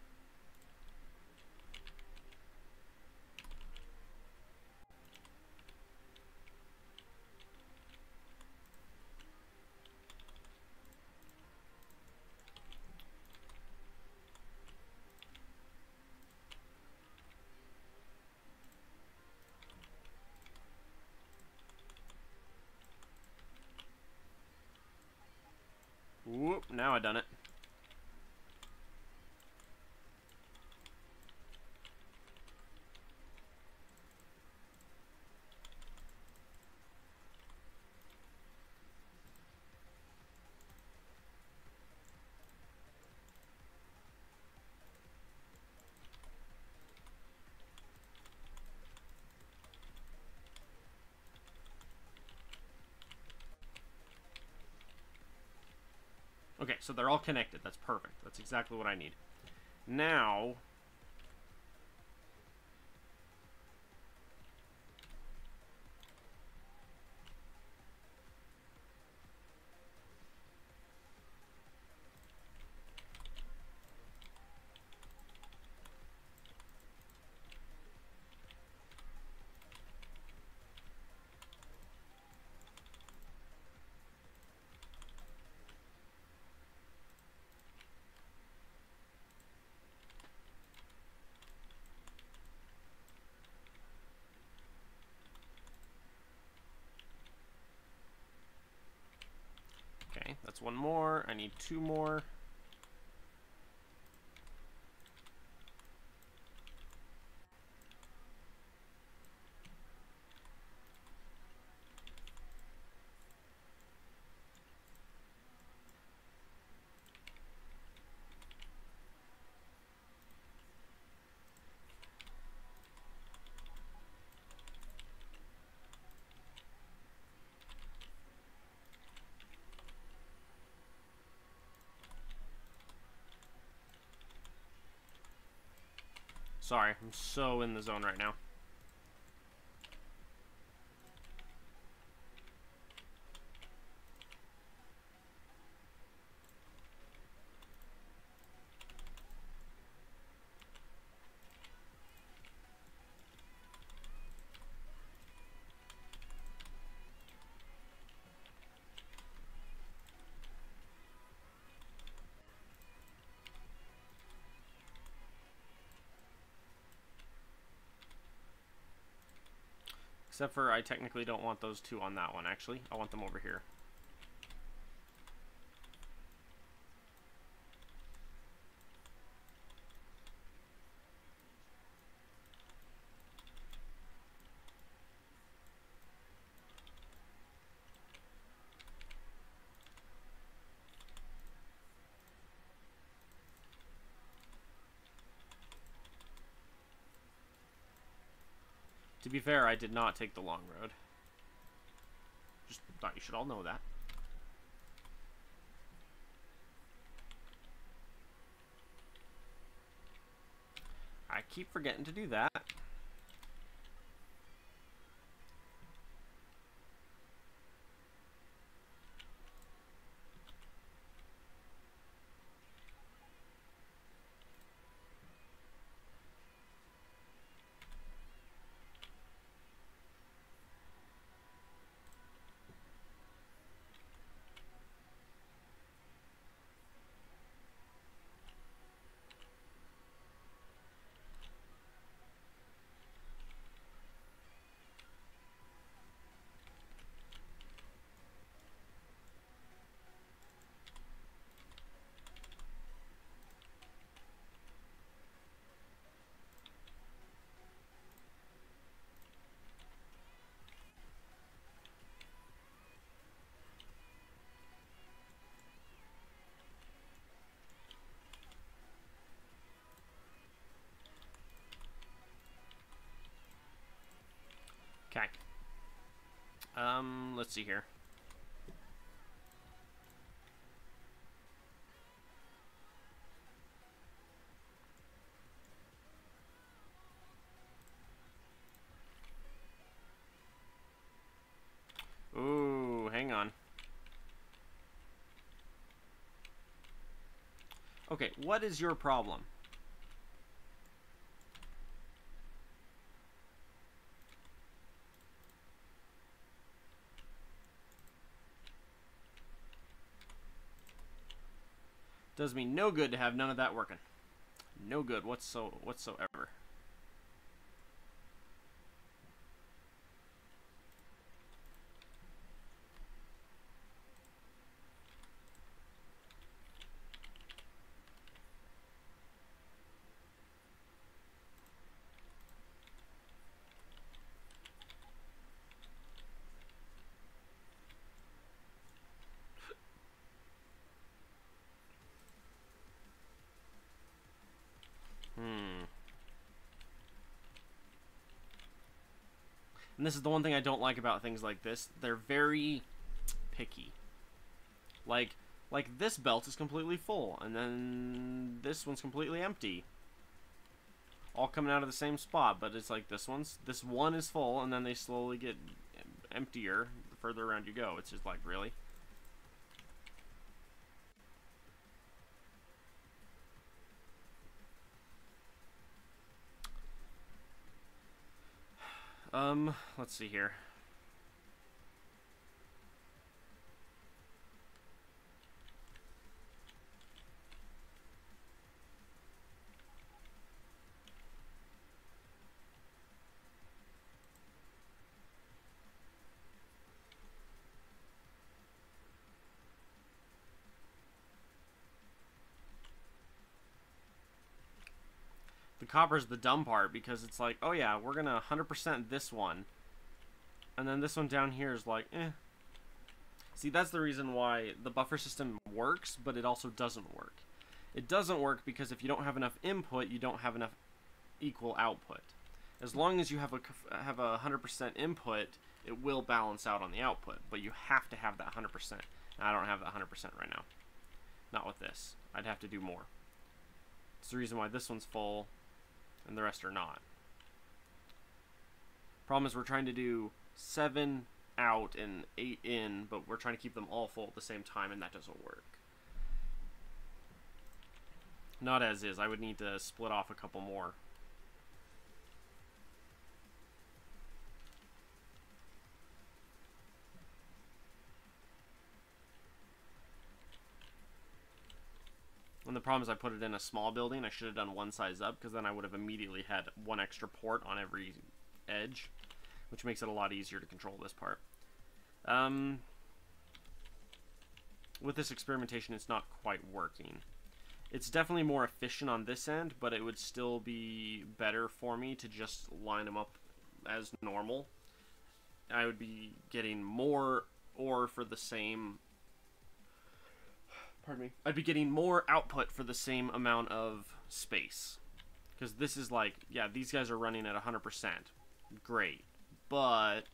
Whoop, now I done it. Okay, so they're all connected. That's perfect. That's exactly what I need. Now, okay, that's 1 more. I need 2 more. Sorry, I'm so in the zone right now. Except for I technically don't want those two on that one, actually. I want them over here. To be fair, I did not take the long road. Just thought you should all know that. I keep forgetting to do that. Okay. Let's see here. Ooh, hang on. Okay, what is your problem? Does me no good to have none of that working. No good whatsoever. And this is the one thing I don't like about things like this. They're very picky. Like this belt is completely full, and then this one's completely empty. All coming out of the same spot, but it's like this one is full, and then they slowly get emptier the further around you go. It's just like, really? Let's see here. The copper's the dumb part, because it's like, oh yeah, we're gonna 100% this one. And then this one down here is like, eh. See, that's the reason why the buffer system works, but it also doesn't work. It doesn't work because if you don't have enough input, you don't have enough equal output. As long as you have a 100% input, it will balance out on the output, but you have to have that 100%. And I don't have that 100% right now. Not with this. I'd have to do more. It's the reason why this one's full. and the rest are not. Problem is we're trying to do 7 out and 8 in, but we're trying to keep them all full at the same time, and that doesn't work. Not as is. I would need to split off a couple more. And the problem is I put it in a small building. I should have done one size up, because then I would have immediately had one extra port on every edge, which makes it a lot easier to control this part. With this experimentation, it's not quite working. It's definitely more efficient on this end, but it would still be better for me to just line them up as normal. I would be getting more ore for the same... Pardon me. I'd be getting more output for the same amount of space. Because this is like, yeah, these guys are running at 100%. Great. But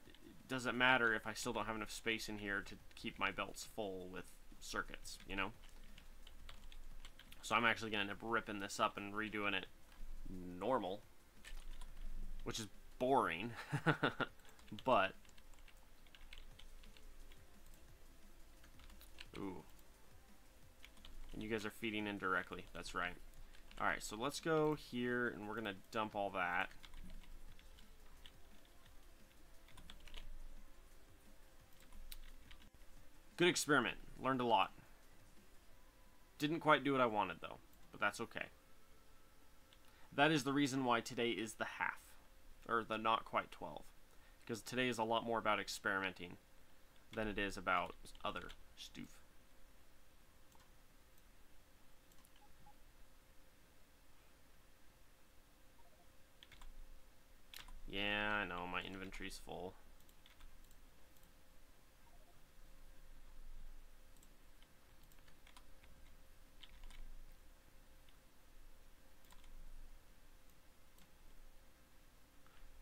it doesn't matter if I still don't have enough space in here to keep my belts full with circuits, you know? So I'm actually going to end up ripping this up and redoing it normal. Which is boring. But... Ooh. And you guys are feeding in directly. That's right. Alright, so let's go here, and we're going to dump all that. Good experiment. Learned a lot. Didn't quite do what I wanted, though. But that's okay. That is the reason why today is the half. Or the not quite 12. Because today is a lot more about experimenting than it is about other stuff. Yeah, I know, my inventory's full.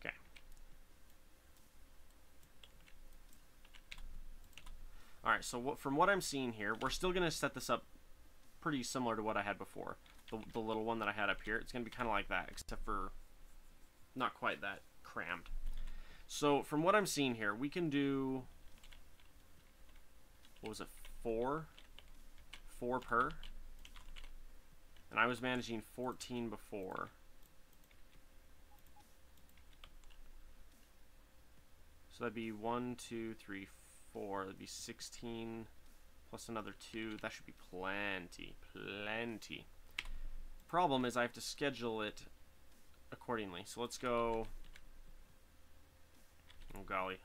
Okay. Alright, so from what I'm seeing here, we're still going to set this up pretty similar to what I had before. The little one that I had up here, it's going to be kind of like that, except for not quite that crammed. So from what I'm seeing here, we can do, what was it, 4 per, and I was managing 14 before. So that'd be 1, 2, 3, 4. That'd be 16 plus another 2. That should be plenty. Problem is I have to schedule it accordingly. So let's go. Oh golly.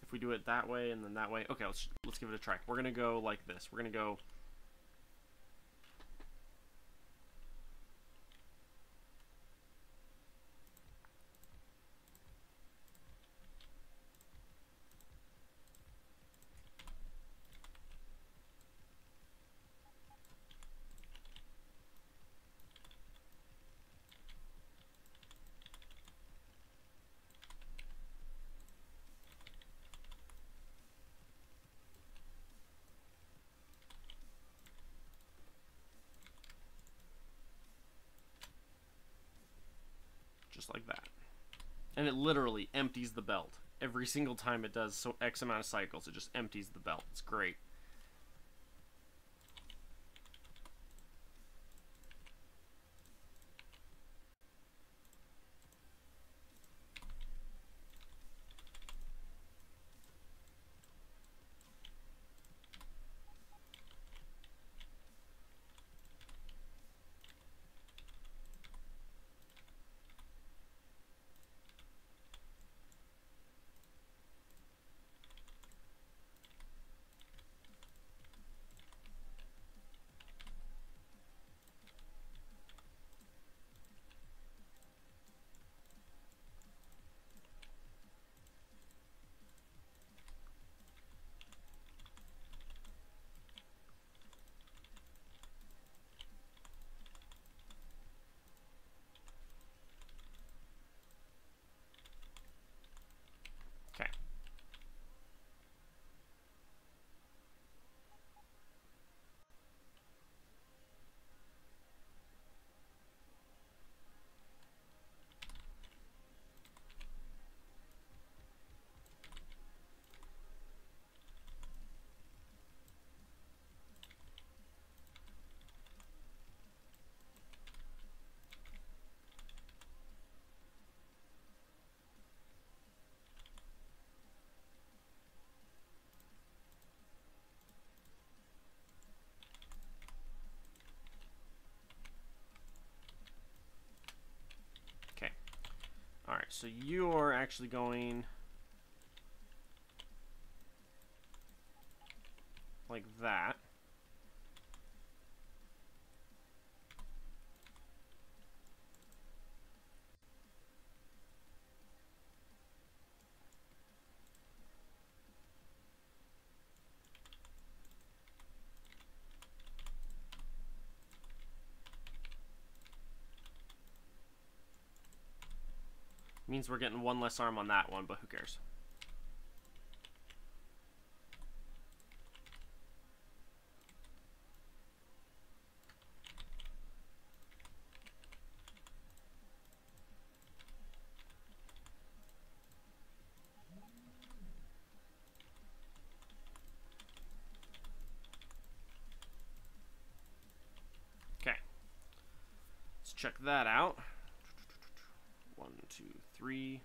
If we do it that way and then that way. Okay, let's give it a try. We're gonna go like this. We're gonna go. Just like that. And it literally empties the belt. Every single time it does so X amount of cycles, it just empties the belt. It's great. so you're actually going like that. Means we're getting one less arm on that one, but who cares? Okay. Let's check that out. 1, 2, 3.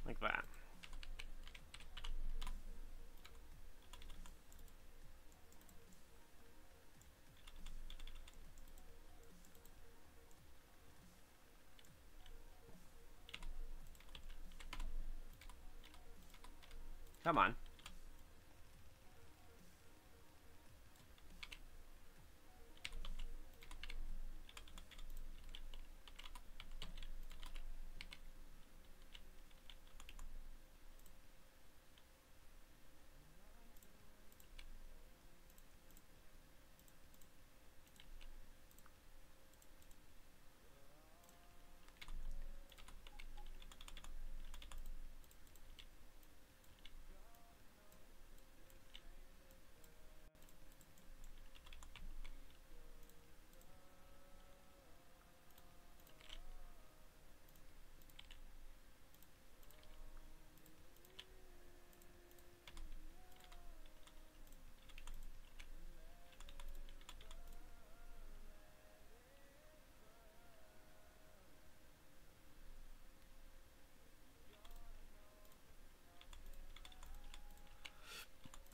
Like that. Come on.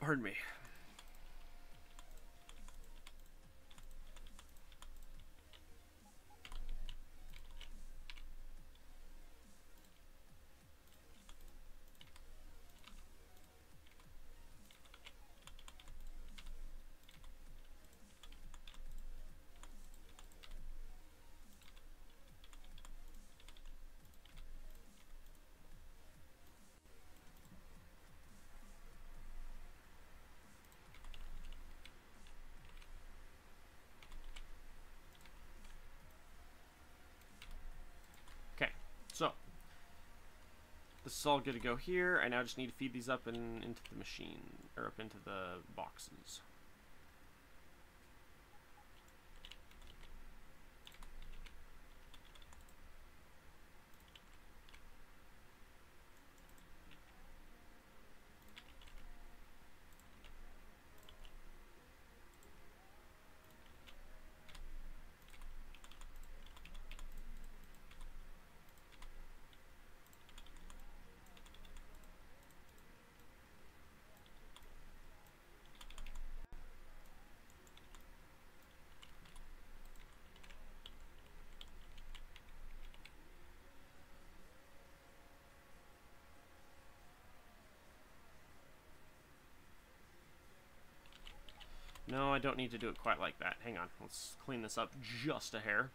Pardon me. So, this is all good to go here. I now just need to feed these up into the machine, or up into the boxes. No, I don't need to do it quite like that. Hang on. Let's clean this up just a hair.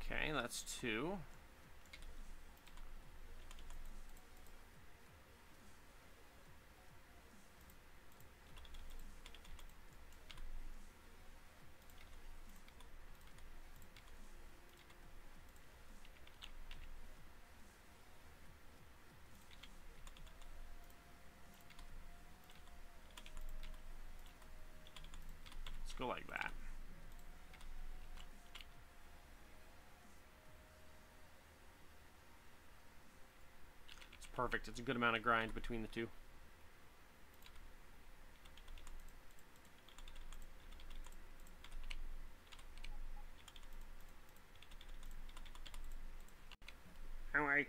Okay, that's 2. Let's go like that. It's perfect. It's a good amount of grind between the two. Alright.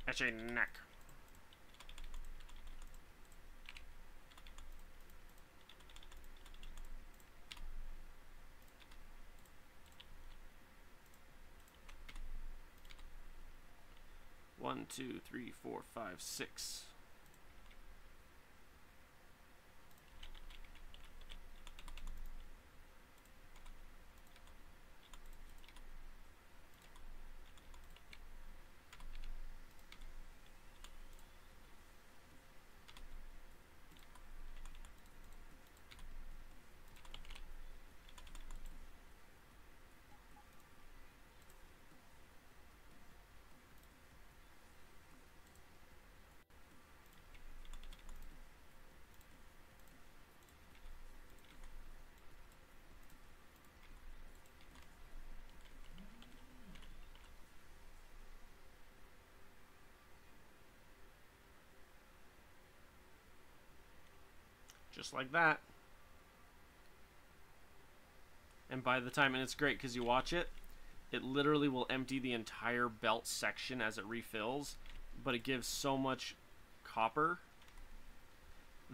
That's a neck. One, two, three, four, five, 6. Just like that. And by the time, and it's great because you watch it, it literally will empty the entire belt section as it refills, but it gives so much copper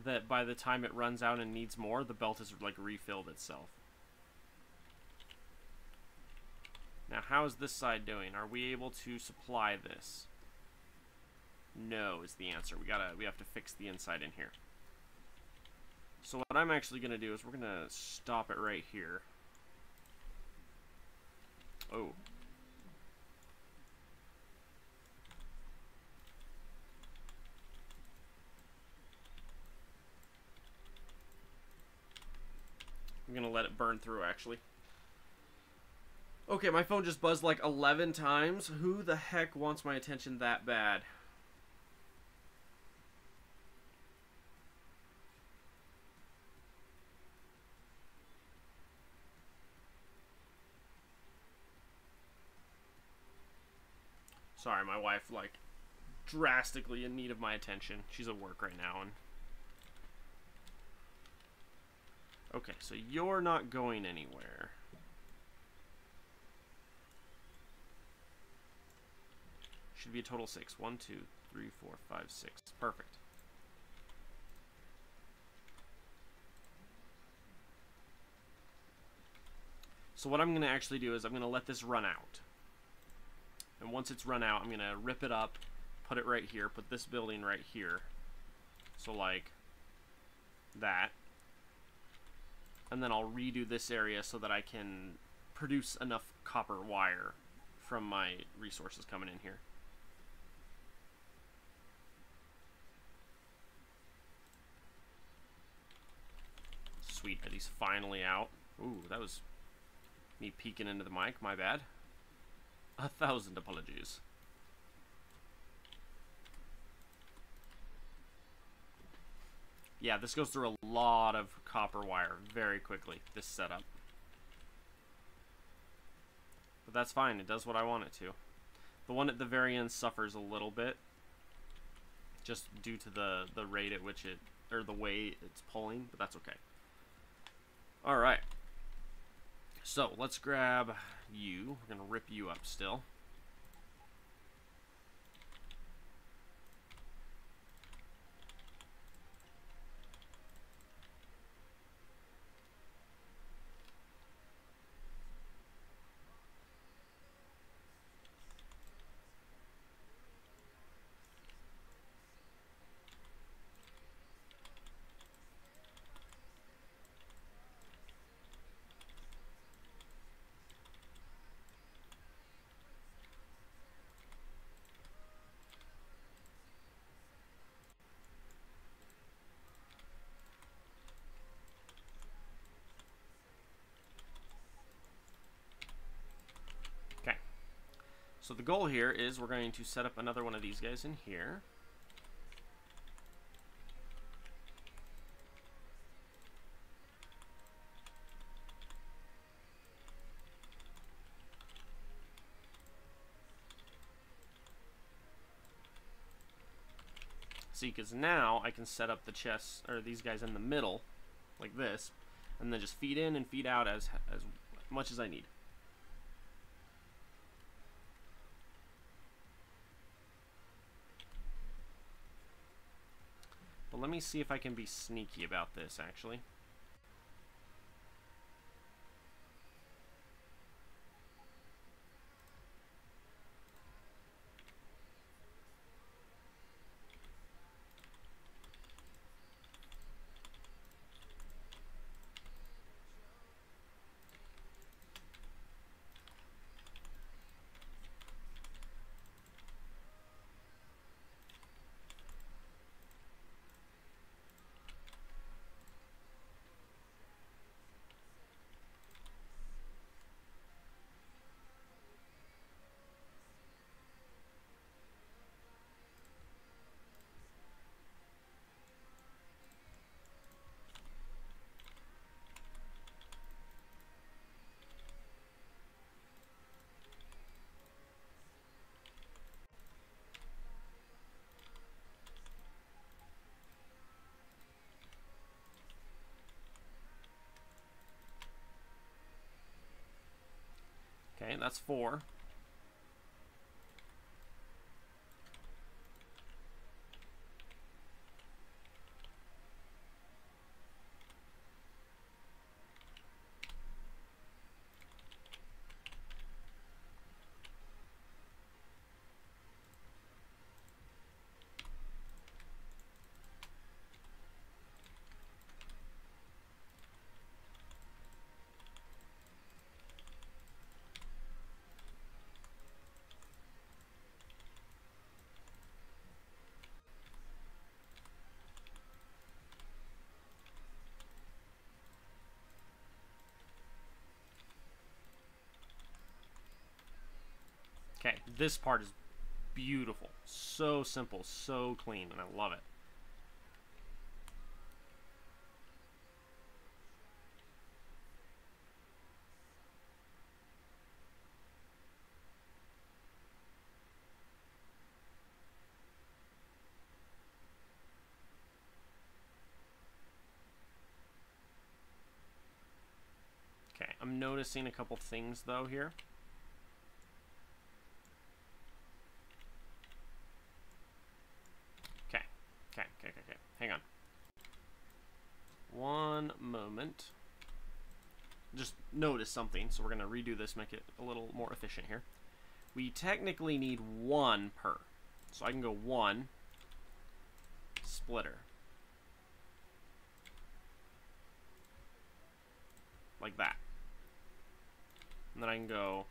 that by the time it runs out and needs more, the belt has like refilled itself. Now, how is this side doing? Are we able to supply this? No is the answer. We have to fix the inside in here. So what I'm actually going to do is we're going to stop it right here. Oh. I'm going to let it burn through, actually. Okay, my phone just buzzed like 11 times. Who the heck wants my attention that bad? Sorry, my wife, like, drastically in need of my attention. She's at work right now, and... Okay, so you're not going anywhere. Should be a total 6. 1, 2, 3, 4, 5, 6. Perfect. So what I'm going to actually do is I'm going to let this run out. And once it's run out, I'm going to rip it up, put it right here, put this building right here. So like that. And then I'll redo this area so that I can produce enough copper wire from my resources coming in here. Sweet, that he's finally out. Ooh, that was me peeking into the mic, my bad. 1,000 apologies. Yeah, this goes through a lot of copper wire very quickly, this setup. But that's fine, it does what I want it to. The one at the very end suffers a little bit, just due to the rate at which it, or the way it's pulling, but that's okay. Alright. So, let's grab you. We're going to rip you up still. So the goal here is we're going to set up another one of these guys in here. See, because now I can set up the chests, or these guys in the middle, like this, and then just feed in and feed out as much as I need. But let me see if I can be sneaky about this, actually. Okay, that's 4. Okay, this part is beautiful. So simple, so clean, and I love it. Okay, I'm noticing a couple things though here. Okay. Hang on. One moment. Just notice something, so we're going to redo this, make it a little more efficient here. We technically need 1 per. So I can go 1 splitter. Like that. And then I can go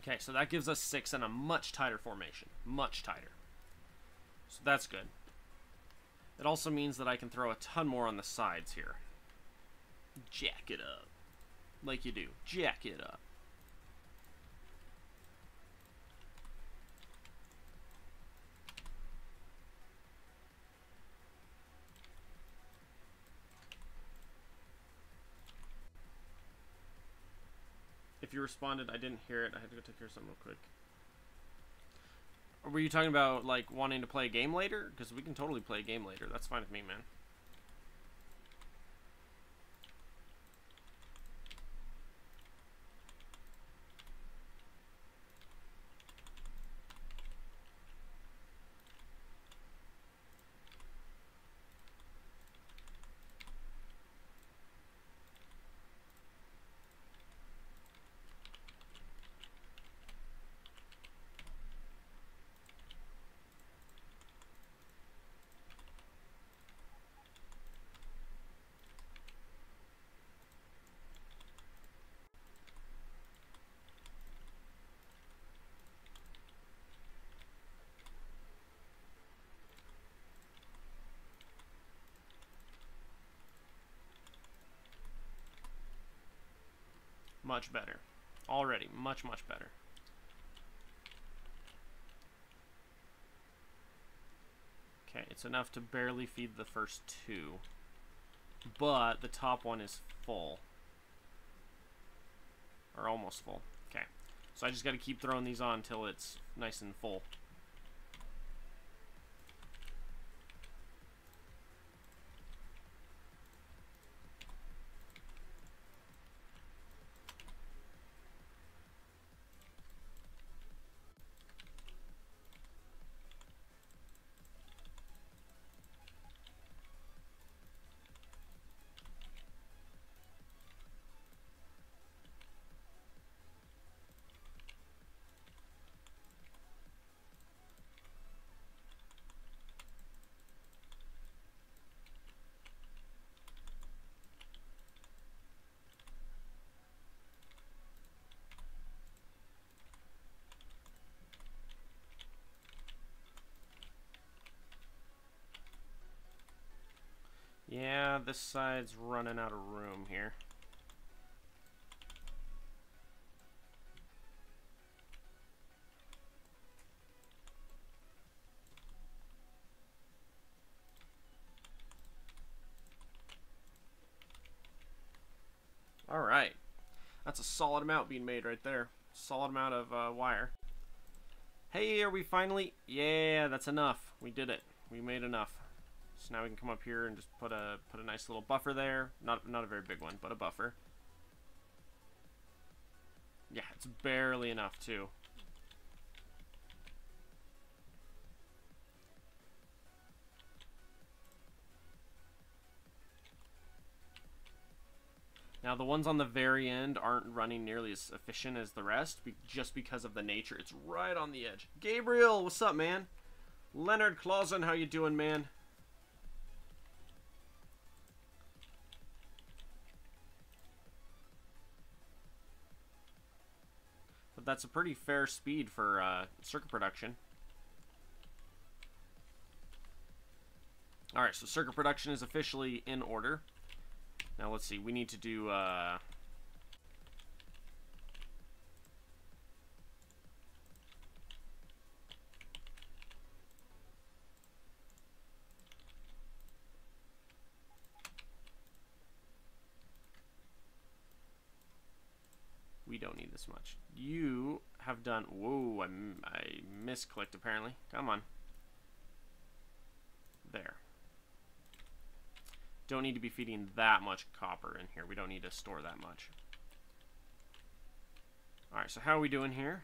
Okay, so that gives us 6 in a much tighter formation. Much tighter. So that's good. It also means that I can throw a ton more on the sides here. Jack it up. Like you do. Jack it up. If you responded, I didn't hear it. I had to go take care of something real quick. Were you talking about, like, wanting to play a game later? Because we can totally play a game later. That's fine with me, man. Much better. Already. Much, much better. Okay, it's enough to barely feed the first 2. But the top one is full. Or almost full. Okay. So I just got to keep throwing these on until it's nice and full. Yeah, this side's running out of room here. Alright. That's a solid amount being made right there. Solid amount of wire. Hey, are we finally... Yeah, that's enough. We did it. We made enough. So now we can come up here and just put a nice little buffer there. Not a very big one, but a buffer. Yeah, it's barely enough too. Now the ones on the very end aren't running nearly as efficient as the rest, just because of the nature. It's right on the edge. Gabriel, what's up, man? Leonard Clausen, how you doing, man? But that's a pretty fair speed for circuit production. Alright, so circuit production is officially in order. Now let's see, we need to do... we don't need this much. You have done... Whoa, I misclicked apparently. Come on. There. Don't need to be feeding that much copper in here. We don't need to store that much. Alright, so how are we doing here?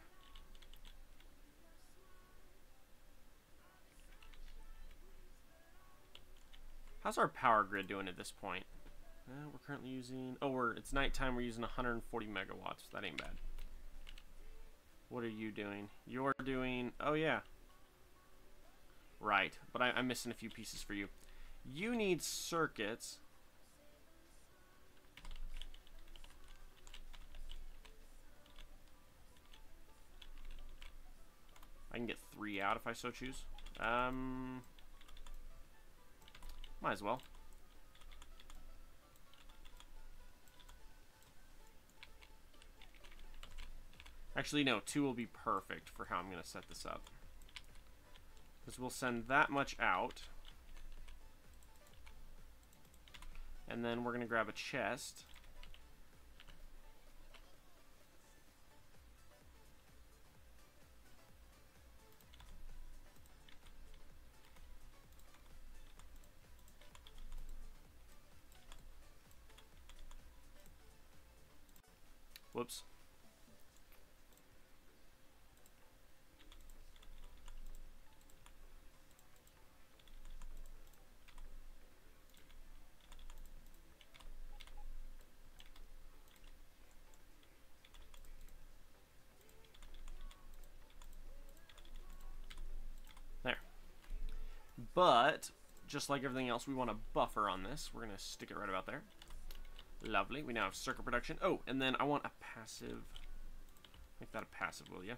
How's our power grid doing at this point? We're currently using... Oh, it's nighttime. We're using 140 megawatts. That ain't bad. What are you doing? You're doing... Oh, yeah. Right. But I'm missing a few pieces for you. You need circuits. I can get 3 out if I so choose. Might as well. Actually, no, 2 will be perfect for how I'm going to set this up. Because we'll send that much out. And then we're going to grab a chest. Whoops. There. But, just like everything else, we want a buffer on this. We're going to stick it right about there. Lovely. We now have circuit production. Oh, and then I want a passive. Make that a passive, will ya?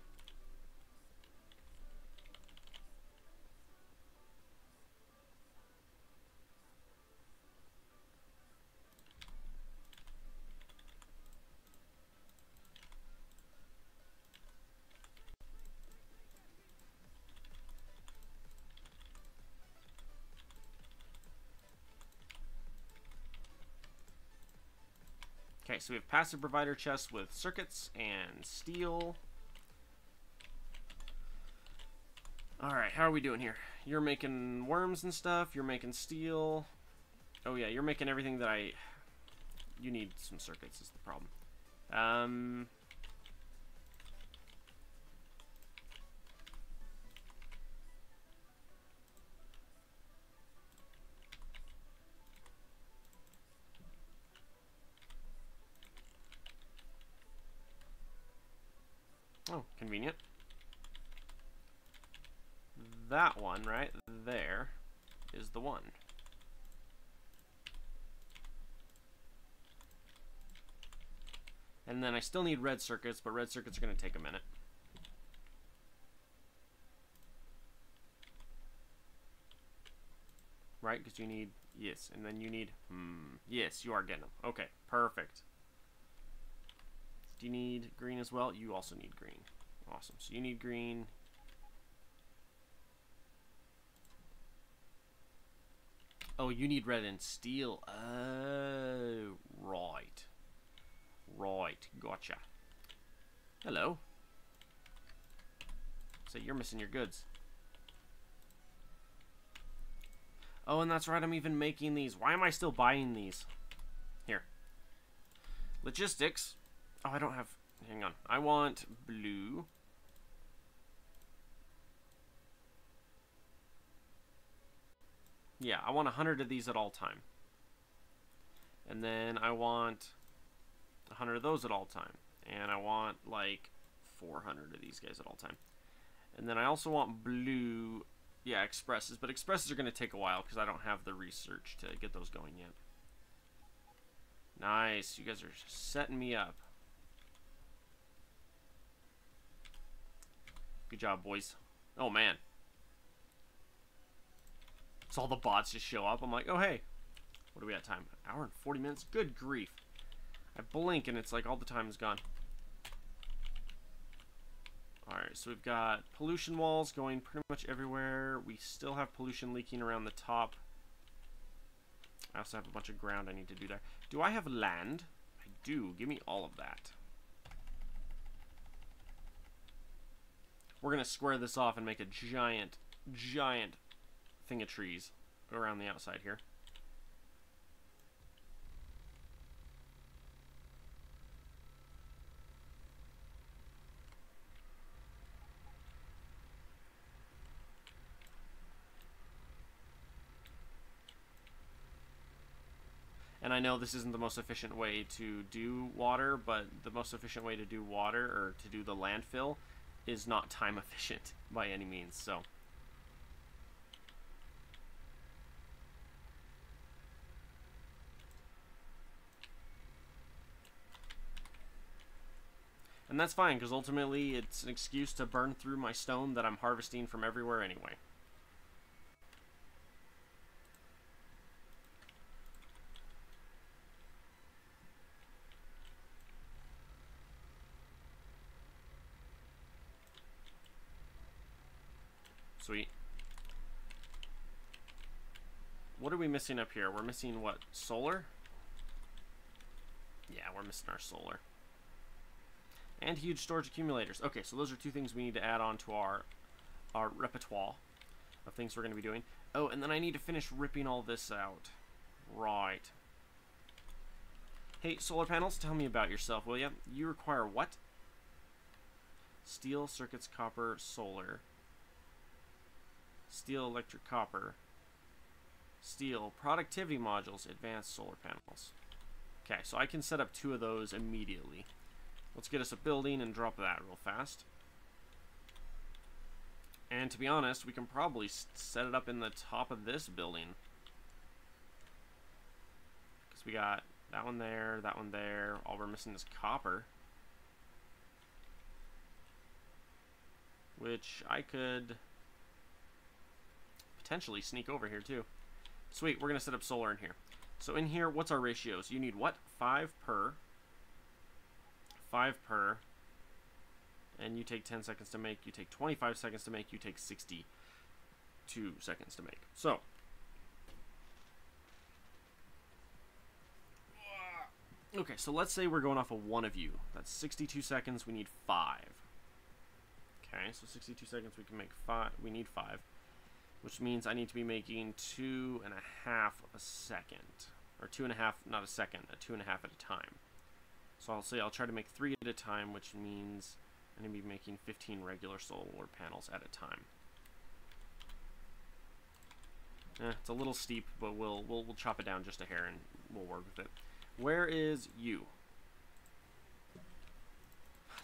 Okay, so we have passive provider chests with circuits and steel. Alright, how are we doing here? You're making worms and stuff. You're making steel. Oh yeah, you're making everything that I... You need some circuits is the problem. Oh, convenient. That one right there is the one. And then I still need red circuits, but red circuits are going to take a minute. Right? Because you need... Yes, and then you need... yes, you are getting them. Okay, perfect. Do you need green as well? You also need green. Awesome. So you need green. Oh, you need red and steel. Oh, right. Right. Gotcha. Hello. So you're missing your goods. Oh, and that's right. I'm even making these. Why am I still buying these? Here. Logistics. Oh, I don't have... Hang on. I want blue. Yeah, I want 100 of these at all time. And then I want 100 of those at all time. And I want, like, 400 of these guys at all time. And then I also want blue... Yeah, expresses. But expresses are going to take a while because I don't have the research to get those going yet. Nice. You guys are setting me up. Good job, boys. Oh, man. So all the bots just show up. I'm like, oh, hey. What do we have time? An hour and 40 minutes? Good grief. I blink and it's like all the time is gone. Alright, so we've got pollution walls going pretty much everywhere. We still have pollution leaking around the top. I also have a bunch of ground I need to do there. Do I have land? I do. Give me all of that. We're going to square this off and make a giant, giant thing of trees around the outside here. And I know this isn't the most efficient way to do water, but the most efficient way to do water, or to do the landfill, is not time efficient by any means, so. And that's fine, because ultimately it's an excuse to burn through my stone that I'm harvesting from everywhere anyway. Sweet. What are we missing up here? We're missing what? Solar? Yeah, we're missing our solar. And huge storage accumulators. Okay, so those are two things we need to add on to our repertoire of things we're going to be doing. Oh, and then I need to finish ripping all this out. Right. Hey, solar panels, tell me about yourself, will you? You require what? Steel, circuits, copper, solar. Steel, electric, copper. Steel, productivity modules, advanced solar panels. Okay, so I can set up 2 of those immediately. Let's get us a building and drop that real fast. And to be honest, we can probably set it up in the top of this building. Because we got that one there, that one there. All we're missing is copper. Which I could potentially sneak over here too. Sweet, we're going to set up solar in here. So in here, what's our ratios? You need what? 5 per. 5 per. And you take 10 seconds to make. You take 25 seconds to make. You take 62 seconds to make. So. Okay, so let's say we're going off of 1 of you. That's 62 seconds. We need 5. Okay, so 62 seconds we can make 5. We need 5. Which means I need to be making 2.5 a second. Or 2.5, not a second, 2.5 at a time. So I'll say I'll try to make 3 at a time, which means I'm going to be making 15 regular solar panels at a time. It's a little steep, but we'll chop it down just a hair and we'll work with it. Where is you?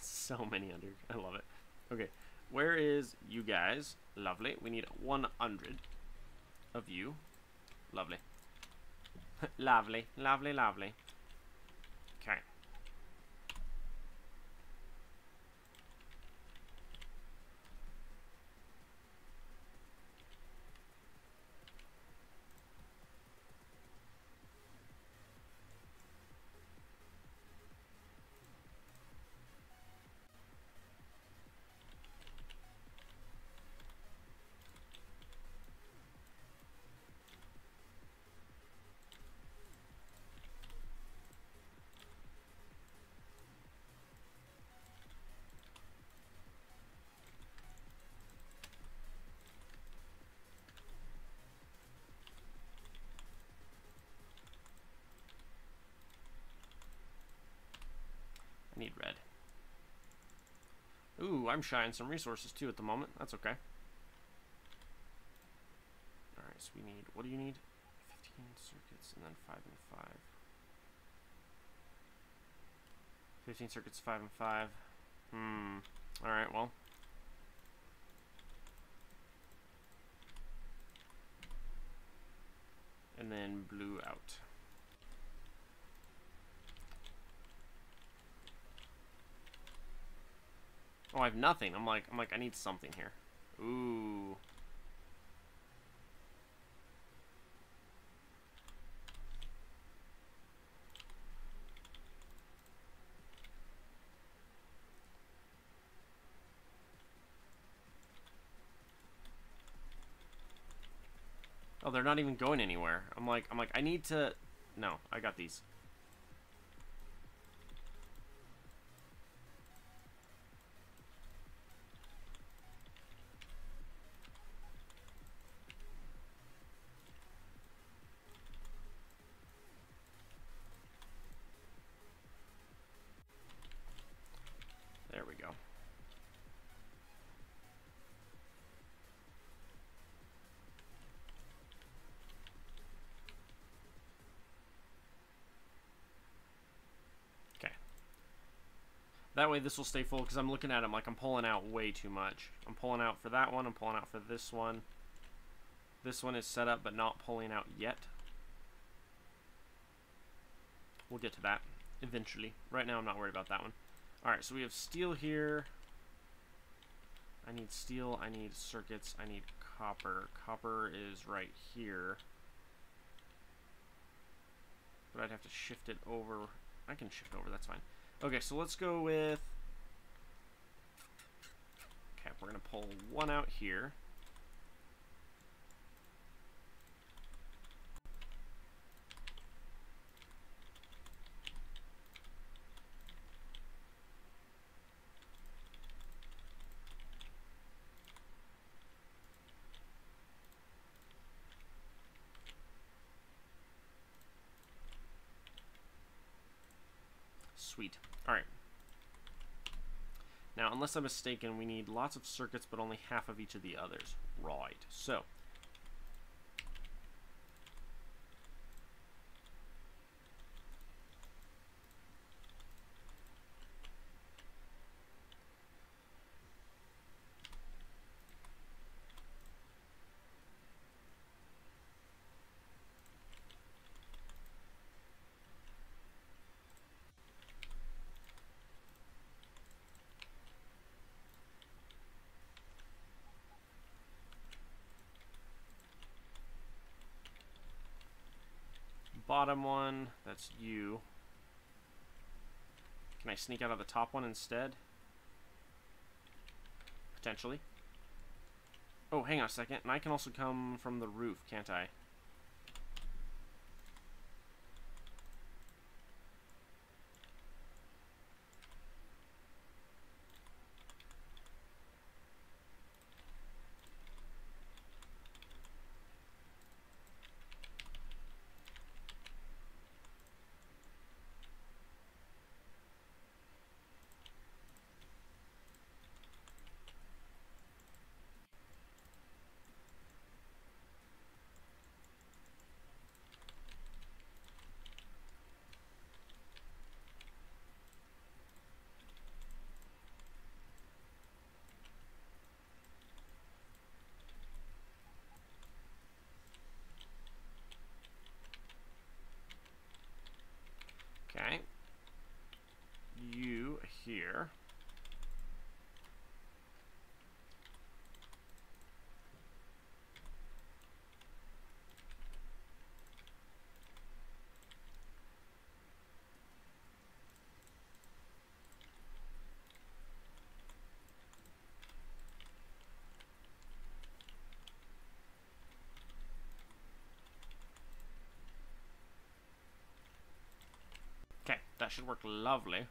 So many under. I love it. Okay. Where is you guys? Lovely. We need 100 of you. Lovely. Lovely. Lovely, lovely. Okay. I need red. Ooh, I'm shying some resources too at the moment. That's okay. Alright, so we need, what do you need? 15 circuits and then 5 and 5. 15 circuits, 5 and 5. Alright, well. And then blue out. Oh, I have nothing. I'm like, I need something here. Ooh. Oh, they're not even going anywhere. I'm like, I need to. No, I got these. There we go. Okay. That way this will stay full because I'm looking at it like I'm pulling out way too much. I'm pulling out for that one. I'm pulling out for this one. This one is set up but not pulling out yet. We'll get to that eventually. Right now I'm not worried about that one. Alright, so we have steel here. I need steel, I need circuits, I need copper. Copper is right here. But I'd have to shift it over. I can shift over, that's fine. Okay, so let's go with... Okay, we're going to pull one out here. Sweet. Alright. Now, unless I'm mistaken, we need lots of circuits, but only half of each of the others. Right. So. Bottom one, that's you. Can I sneak out of the top one instead? Potentially. Oh, hang on a second. And I can also come from the roof, can't I? Okay. You here. Okay, that should work lovely.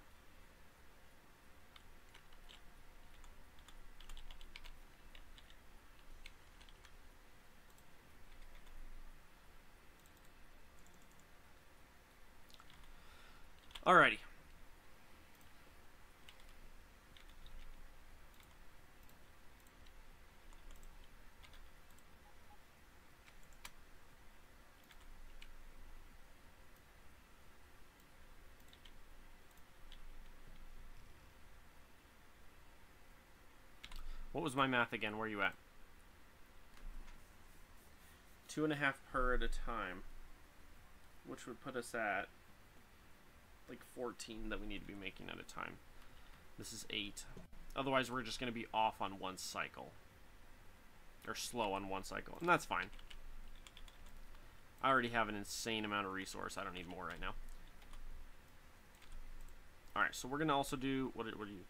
Alrighty. What was my math again? Where are you at? 2.5 per at a time. Which would put us at like 14 that we need to be making at a time. This is 8. Otherwise, we're just going to be off on one cycle. Or slow on one cycle. And that's fine. I already have an insane amount of resource. I don't need more right now. Alright, so we're going to also do... What do you...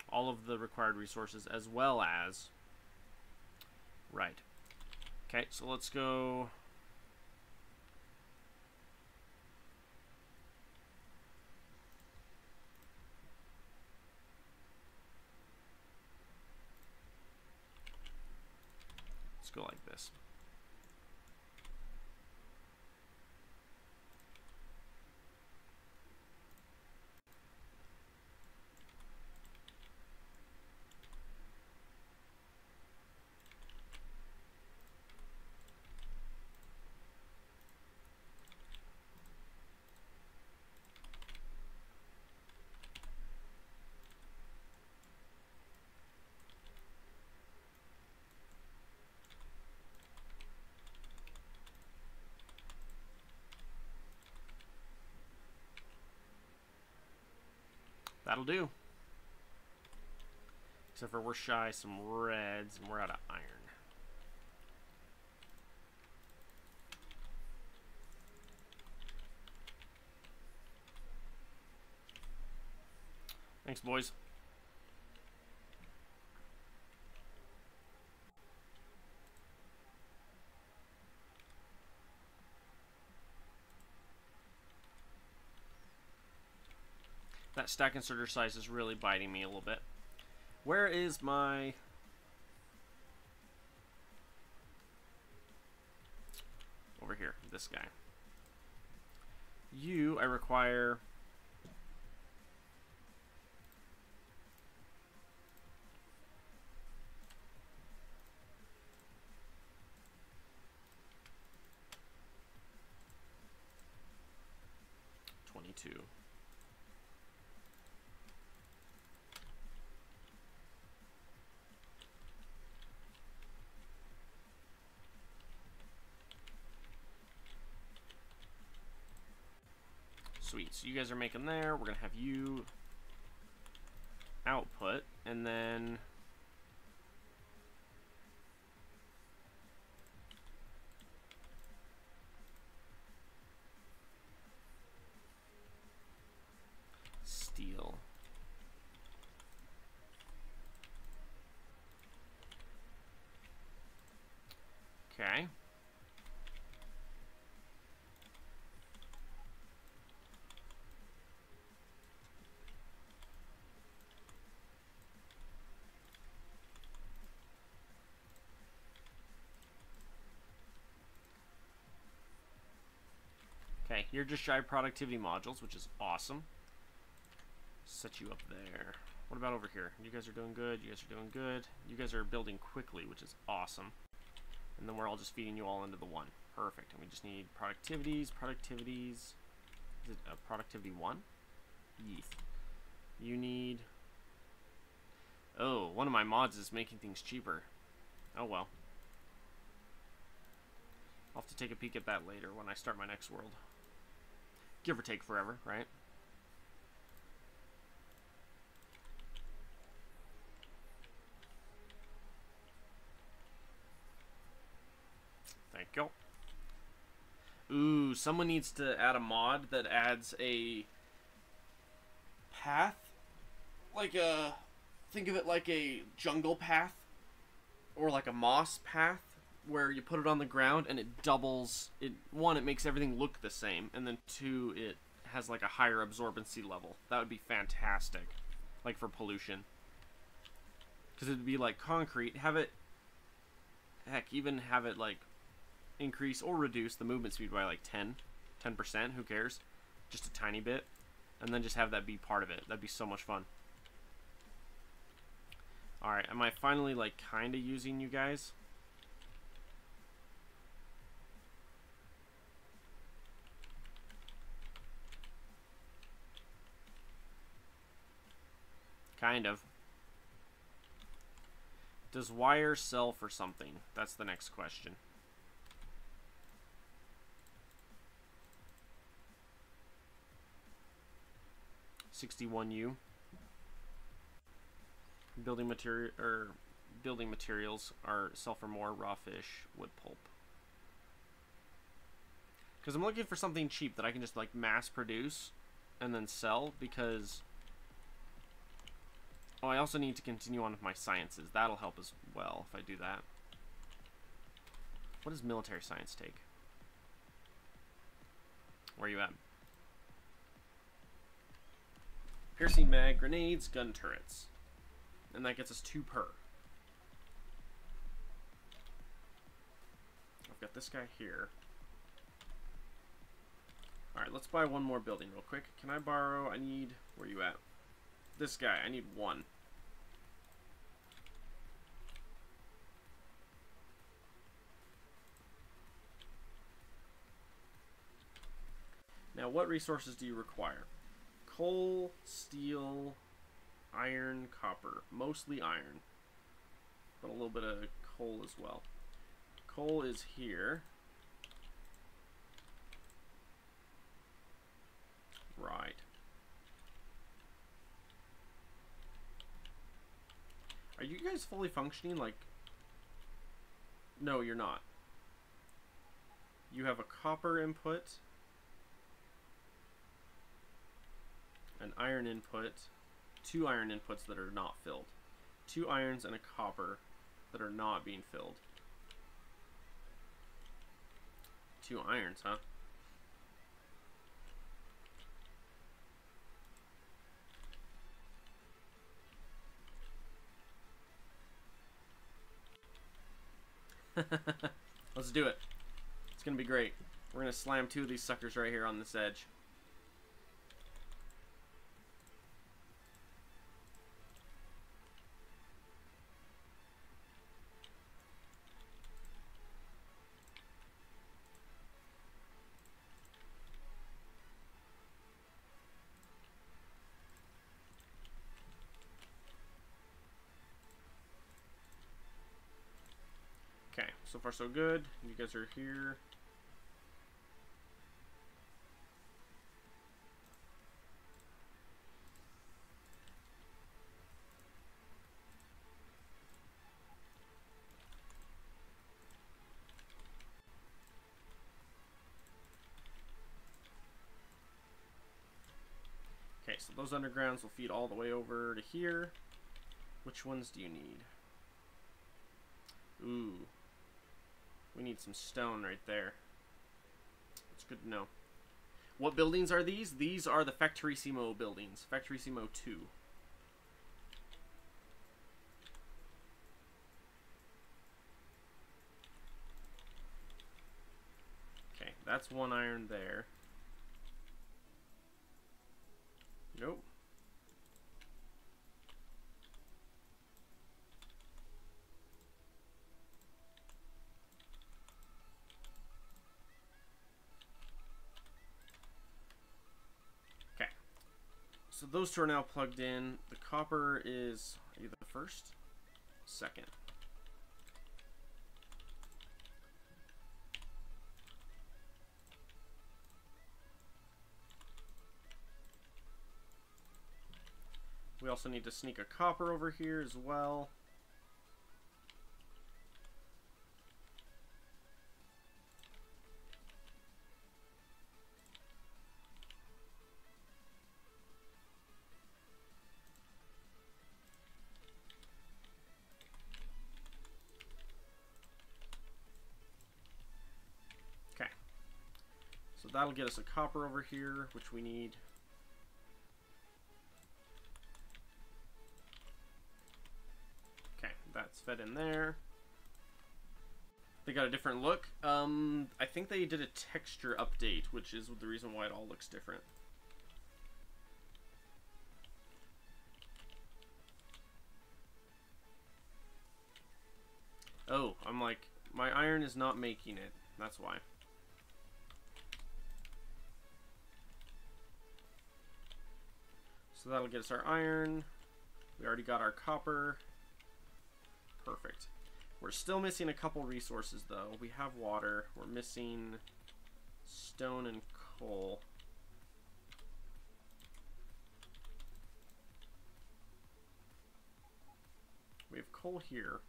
all of the required resources as well as... Right. Okay, so let's go... Let's go like this. That'll do. Except for we're shy some reds and we're out of iron. Thanks, boys. That stack inserter size is really biting me a little bit. Where is my... Over here, this guy. You, I require... $22. Sweet, so you guys are making there. We're gonna have you output, and then steel. Okay. Okay, you're just shy productivity modules, which is awesome. Set you up there. What about over here? You guys are doing good. You guys are doing good. You guys are building quickly, which is awesome. And then we're all just feeding you all into the one. Perfect. And we just need productivities. Productivities. Is it a productivity 1? Yes. You need... Oh, one of my mods is making things cheaper. Oh well. I'll have to take a peek at that later when I start my next world. Give or take forever, right? Thank you. Ooh, someone needs to add a mod that adds a path. Like a... Think of it like a jungle path. Or like a moss path. Where you put it on the ground and it doubles... One, it makes everything look the same. And then two, it has like a higher absorbency level. That would be fantastic. Like for pollution. Because it would be like concrete. Have it... Heck, even have it like... increase or reduce the movement speed by like 10%, who cares? Just a tiny bit. And then just have that be part of it. That'd be so much fun. Alright, am I finally like kinda using you guys? Kind of. Does wire sell for something? That's the next question. $61U. Building materials are sell for more raw fish, wood pulp. Because I'm looking for something cheap that I can just like mass produce and then sell, because oh, I also need to continue on with my sciences. That'll help as well if I do that. What does military science take? Where are you at? Piercing mag, grenades, gun turrets. And that gets us 2 per. I've got this guy here. Alright, let's buy one more building real quick. Can I borrow? I need... Where are you at? This guy. I need 1. Now, what resources do you require? Coal, steel, iron, copper. Mostly iron. But a little bit of coal as well. Coal is here. Right. you guys fully functioning? Like, no, you're not. You have a copper input, an iron input, 2 iron inputs that are not filled, 2 irons and a copper that are not being filled. 2 irons, huh? Let's do it. It's gonna be great. We're gonna slam 2 of these suckers right here on this edge. Okay, so far so good. You guys are here. Okay, so those undergrounds will feed all the way over to here. Which ones do you need? Ooh. We need some stone right there. That's good to know. What buildings are these? These are the Factorio buildings. Factorio 2. Okay, that's 1 iron there. Nope. Okay. So those 2 are now plugged in. The copper is either the first, second. We also need to sneak a copper over here as well. Okay. So that'll get us a copper over here, which we need. That's fed in there. They got a different look. I think they did a texture update, which is the reason why it all looks different. Oh, I'm like, my iron is not making it. That's why. So that'll get us our iron. We already got our copper. Perfect. We're still missing a couple resources though. We have water. We're missing stone and coal. We have coal here.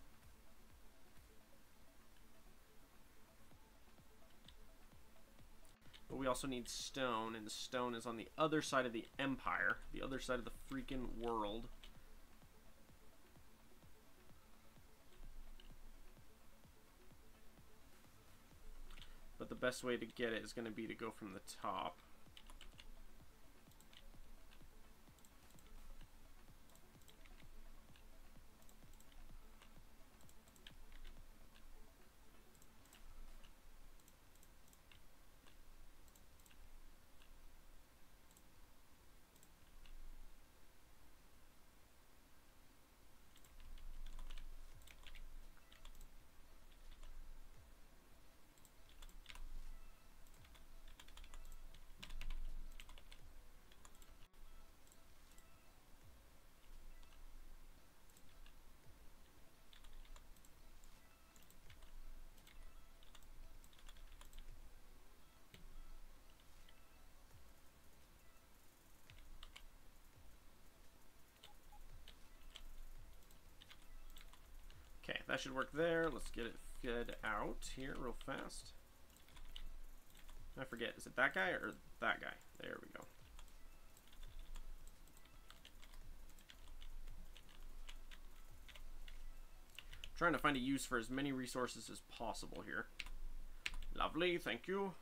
But we also need stone, and the stone is on the other side of the empire, the other side of the freaking world. But the best way to get it is going to be to go from the top. that should work there. Let's get it fed out here real fast. I forget, is it that guy or that guy? There we go. Trying to find a use for as many resources as possible here. Lovely, thank you.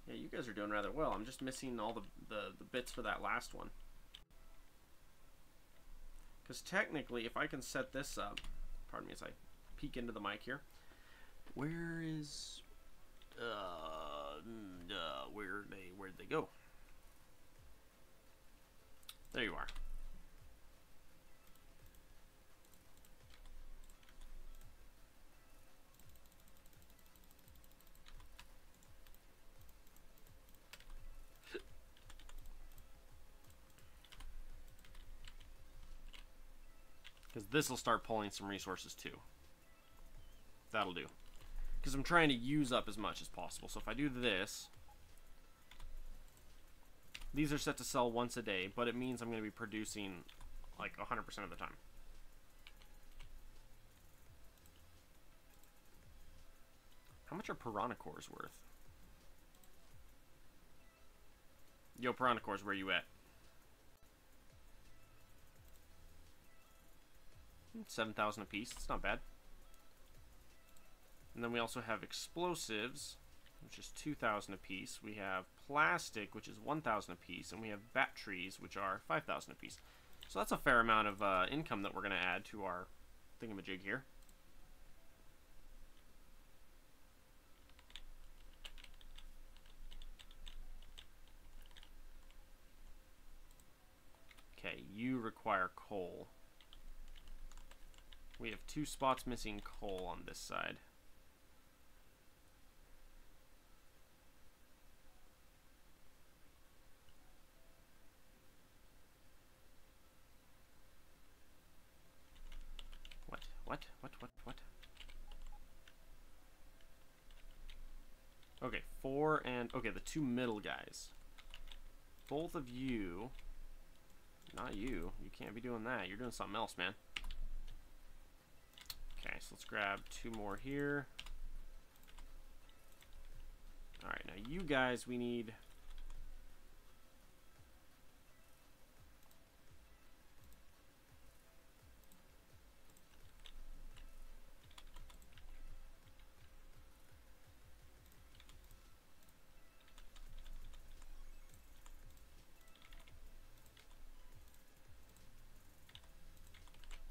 Yeah, you guys are doing rather well. I'm just missing all the bits for that last one. Because technically, if I can set this up, pardon me as I peek into the mic here. Where is, where'd they go? There you are. Because this will start pulling some resources too. That'll do. Because I'm trying to use up as much as possible. So if I do this, these are set to sell once a day, but it means I'm going to be producing like 100% of the time. How much are piranha cores worth? Yo, piranha cores, where you at? 7,000 a piece. It's not bad. And then we also have explosives, which is 2,000 a piece. We have plastic, which is 1,000 a piece, and we have batteries, which are 5,000 a piece. So that's a fair amount of income that we're going to add to our thingamajig here. Okay, you require coal. We have 2 spots missing coal on this side. What? Okay, 4 and... Okay, the 2 middle guys. Both of you... Not you. You can't be doing that. You're doing something else, man. Okay, so let's grab 2 more here. Alright, now you guys, we need...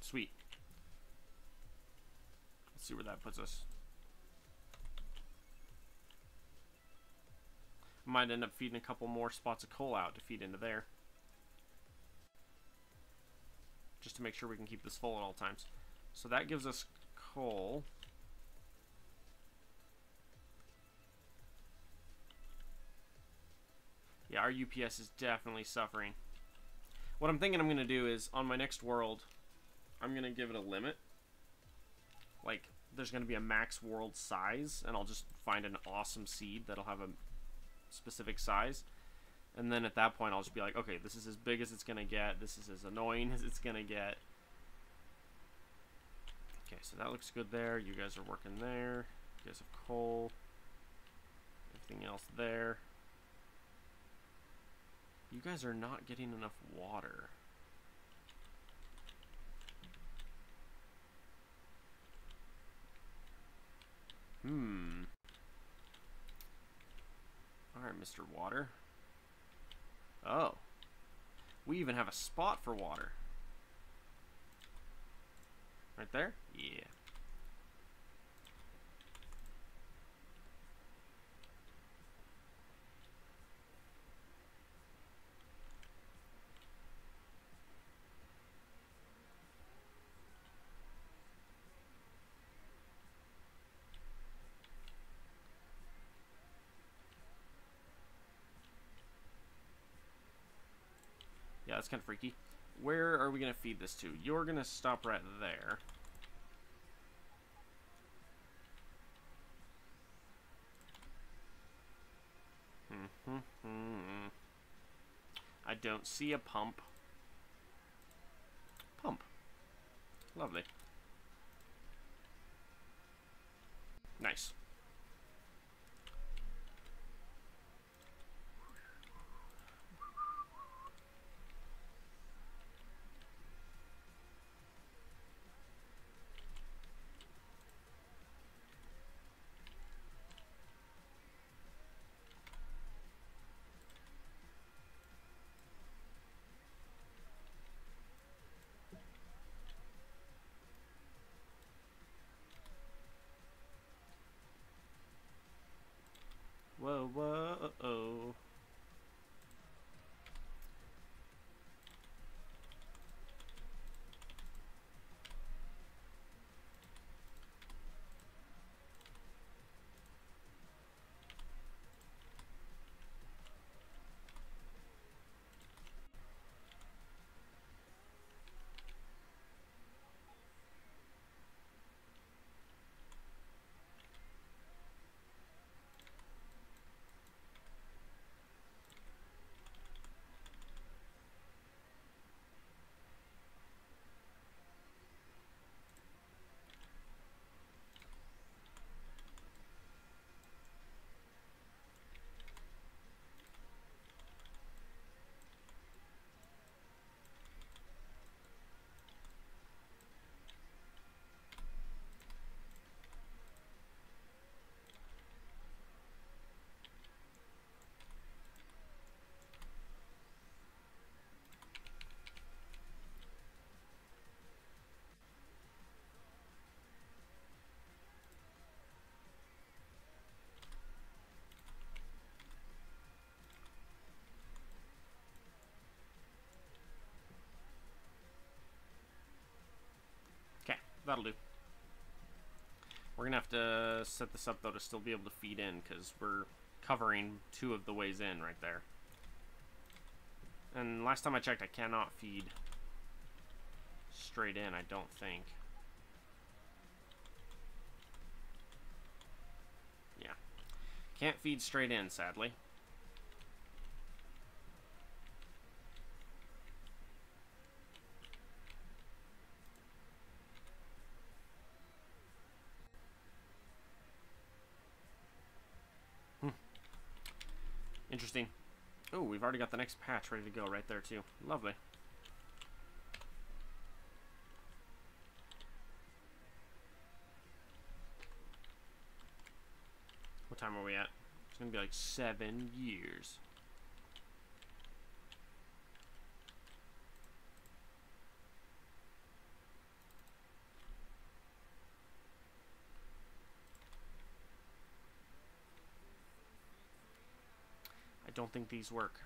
Sweet. Let's see where that puts us. Might end up feeding a couple more spots of coal out to feed into there. Just to make sure we can keep this full at all times. So that gives us coal. Yeah, our UPS is definitely suffering. What I'm thinking I'm going to do is, on my next world, I'm going to give it a limit. Like, there's going to be a max world size, and I'll just find an awesome seed that'll have a specific size. And then at that point, I'll just be like, okay, this is as big as it's going to get. This is as annoying as it's going to get. Okay, so that looks good there. You guys are working there. You guys have coal. Everything else there. You guys are not getting enough water. Alright, Mr. Water. Oh. We even have a spot for water. Right there? Yeah. Yeah, that's kind of freaky. Where are we going to feed this to? You're going to stop right there. I don't see a pump. Pump. Lovely. Nice. Whoa, whoa, uh-oh. Okay, that'll do. We're gonna have to set this up though to still be able to feed in, because we're covering 2 of the ways in right there. And last time I checked, I cannot feed straight in, I don't think. Yeah. Can't feed straight in, sadly. Interesting. Oh, we've already got the next patch ready to go right there, too. Lovely. What time are we at? It's going to be like 7 years. I don't think these work.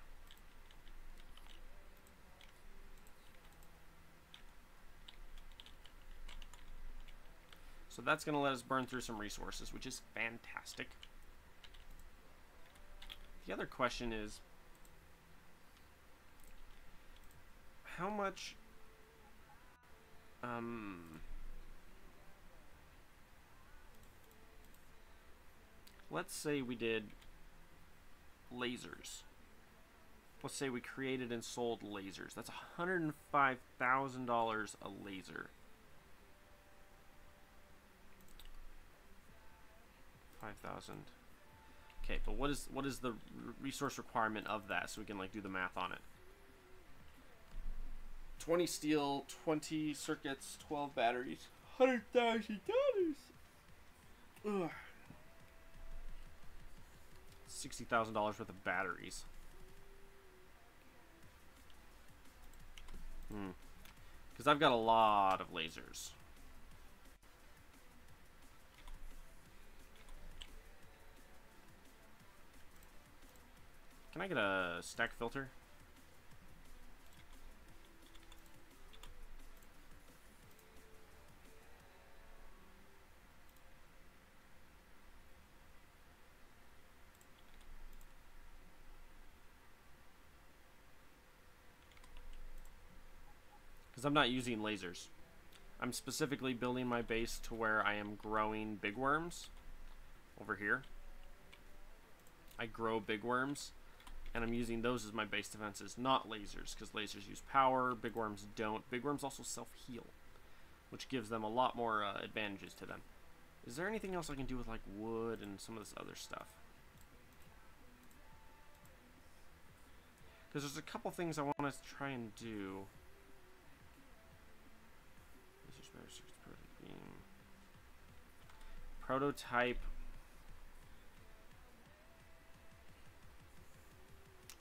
So that's going to let us burn through some resources, which is fantastic. The other question is, how much let's say we did lasers. Let's say we created and sold lasers. That's $105,000 a laser. 5,000. Okay, but what is the resource requirement of that, so we can like do the math on it? 20 steel, 20 circuits, 12 batteries, $100,000. Ugh. $60,000 worth of batteries. Because I've got a lot of lasers. Can I get a stack filter? Because I'm not using lasers. I'm specifically building my base to where I am growing big worms. Over here. I grow big worms. And I'm using those as my base defenses, not lasers. Because lasers use power, big worms don't. Big worms also self-heal. which gives them a lot more advantages to them. Is there anything else I can do with like wood and some of this other stuff? Because there's a couple things I want to try and do. Prototype.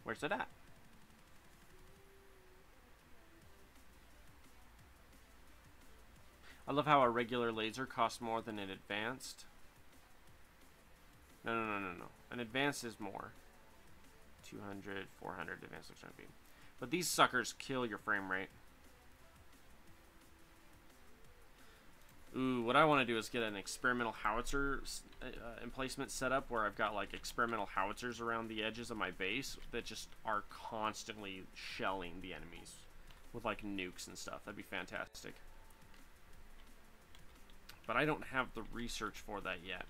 Where's it at? I love how a regular laser costs more than an advanced. No. An advanced is more. 200, 400, advanced looks like beam. But these suckers kill your frame rate. Ooh, what I want to do is get an experimental howitzer emplacement set up where I've got like experimental howitzers around the edges of my base that just are constantly shelling the enemies with like nukes and stuff. That'd be fantastic. But I don't have the research for that yet.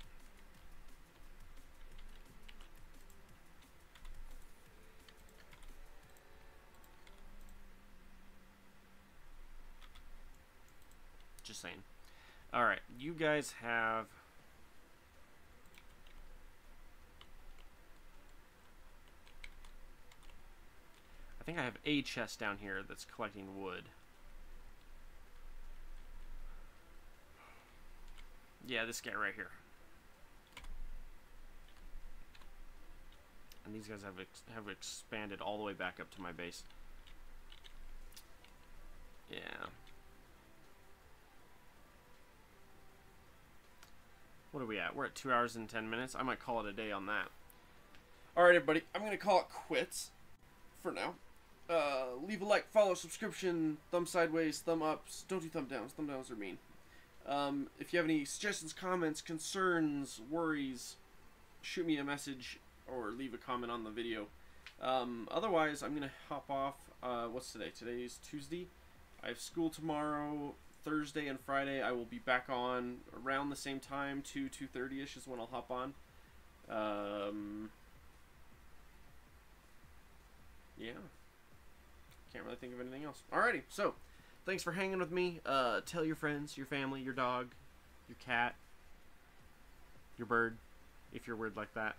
Just saying. Alright, you guys have... I think I have a chest down here that's collecting wood. Yeah, this guy right here. And these guys have expanded all the way back up to my base. Yeah. What are we at? We're at 2 hours and 10 minutes. I might call it a day on that. Alright, everybody. I'm going to call it quits for now. Leave a like, follow, subscription, thumb sideways, thumb ups. Don't do thumb downs. Thumb downs are mean. If you have any suggestions, comments, concerns, worries, shoot me a message or leave a comment on the video. Otherwise, I'm going to hop off. What's today? Today's Tuesday. I have school tomorrow. Thursday and Friday I will be back on around the same time, 2:30ish is when I'll hop on. Yeah. Can't really think of anything else. Alrighty, so thanks for hanging with me. Tell your friends, your family, your dog, your cat, your bird, if you're weird like that.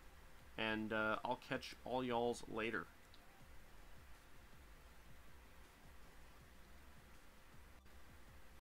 And I'll catch all y'all's later.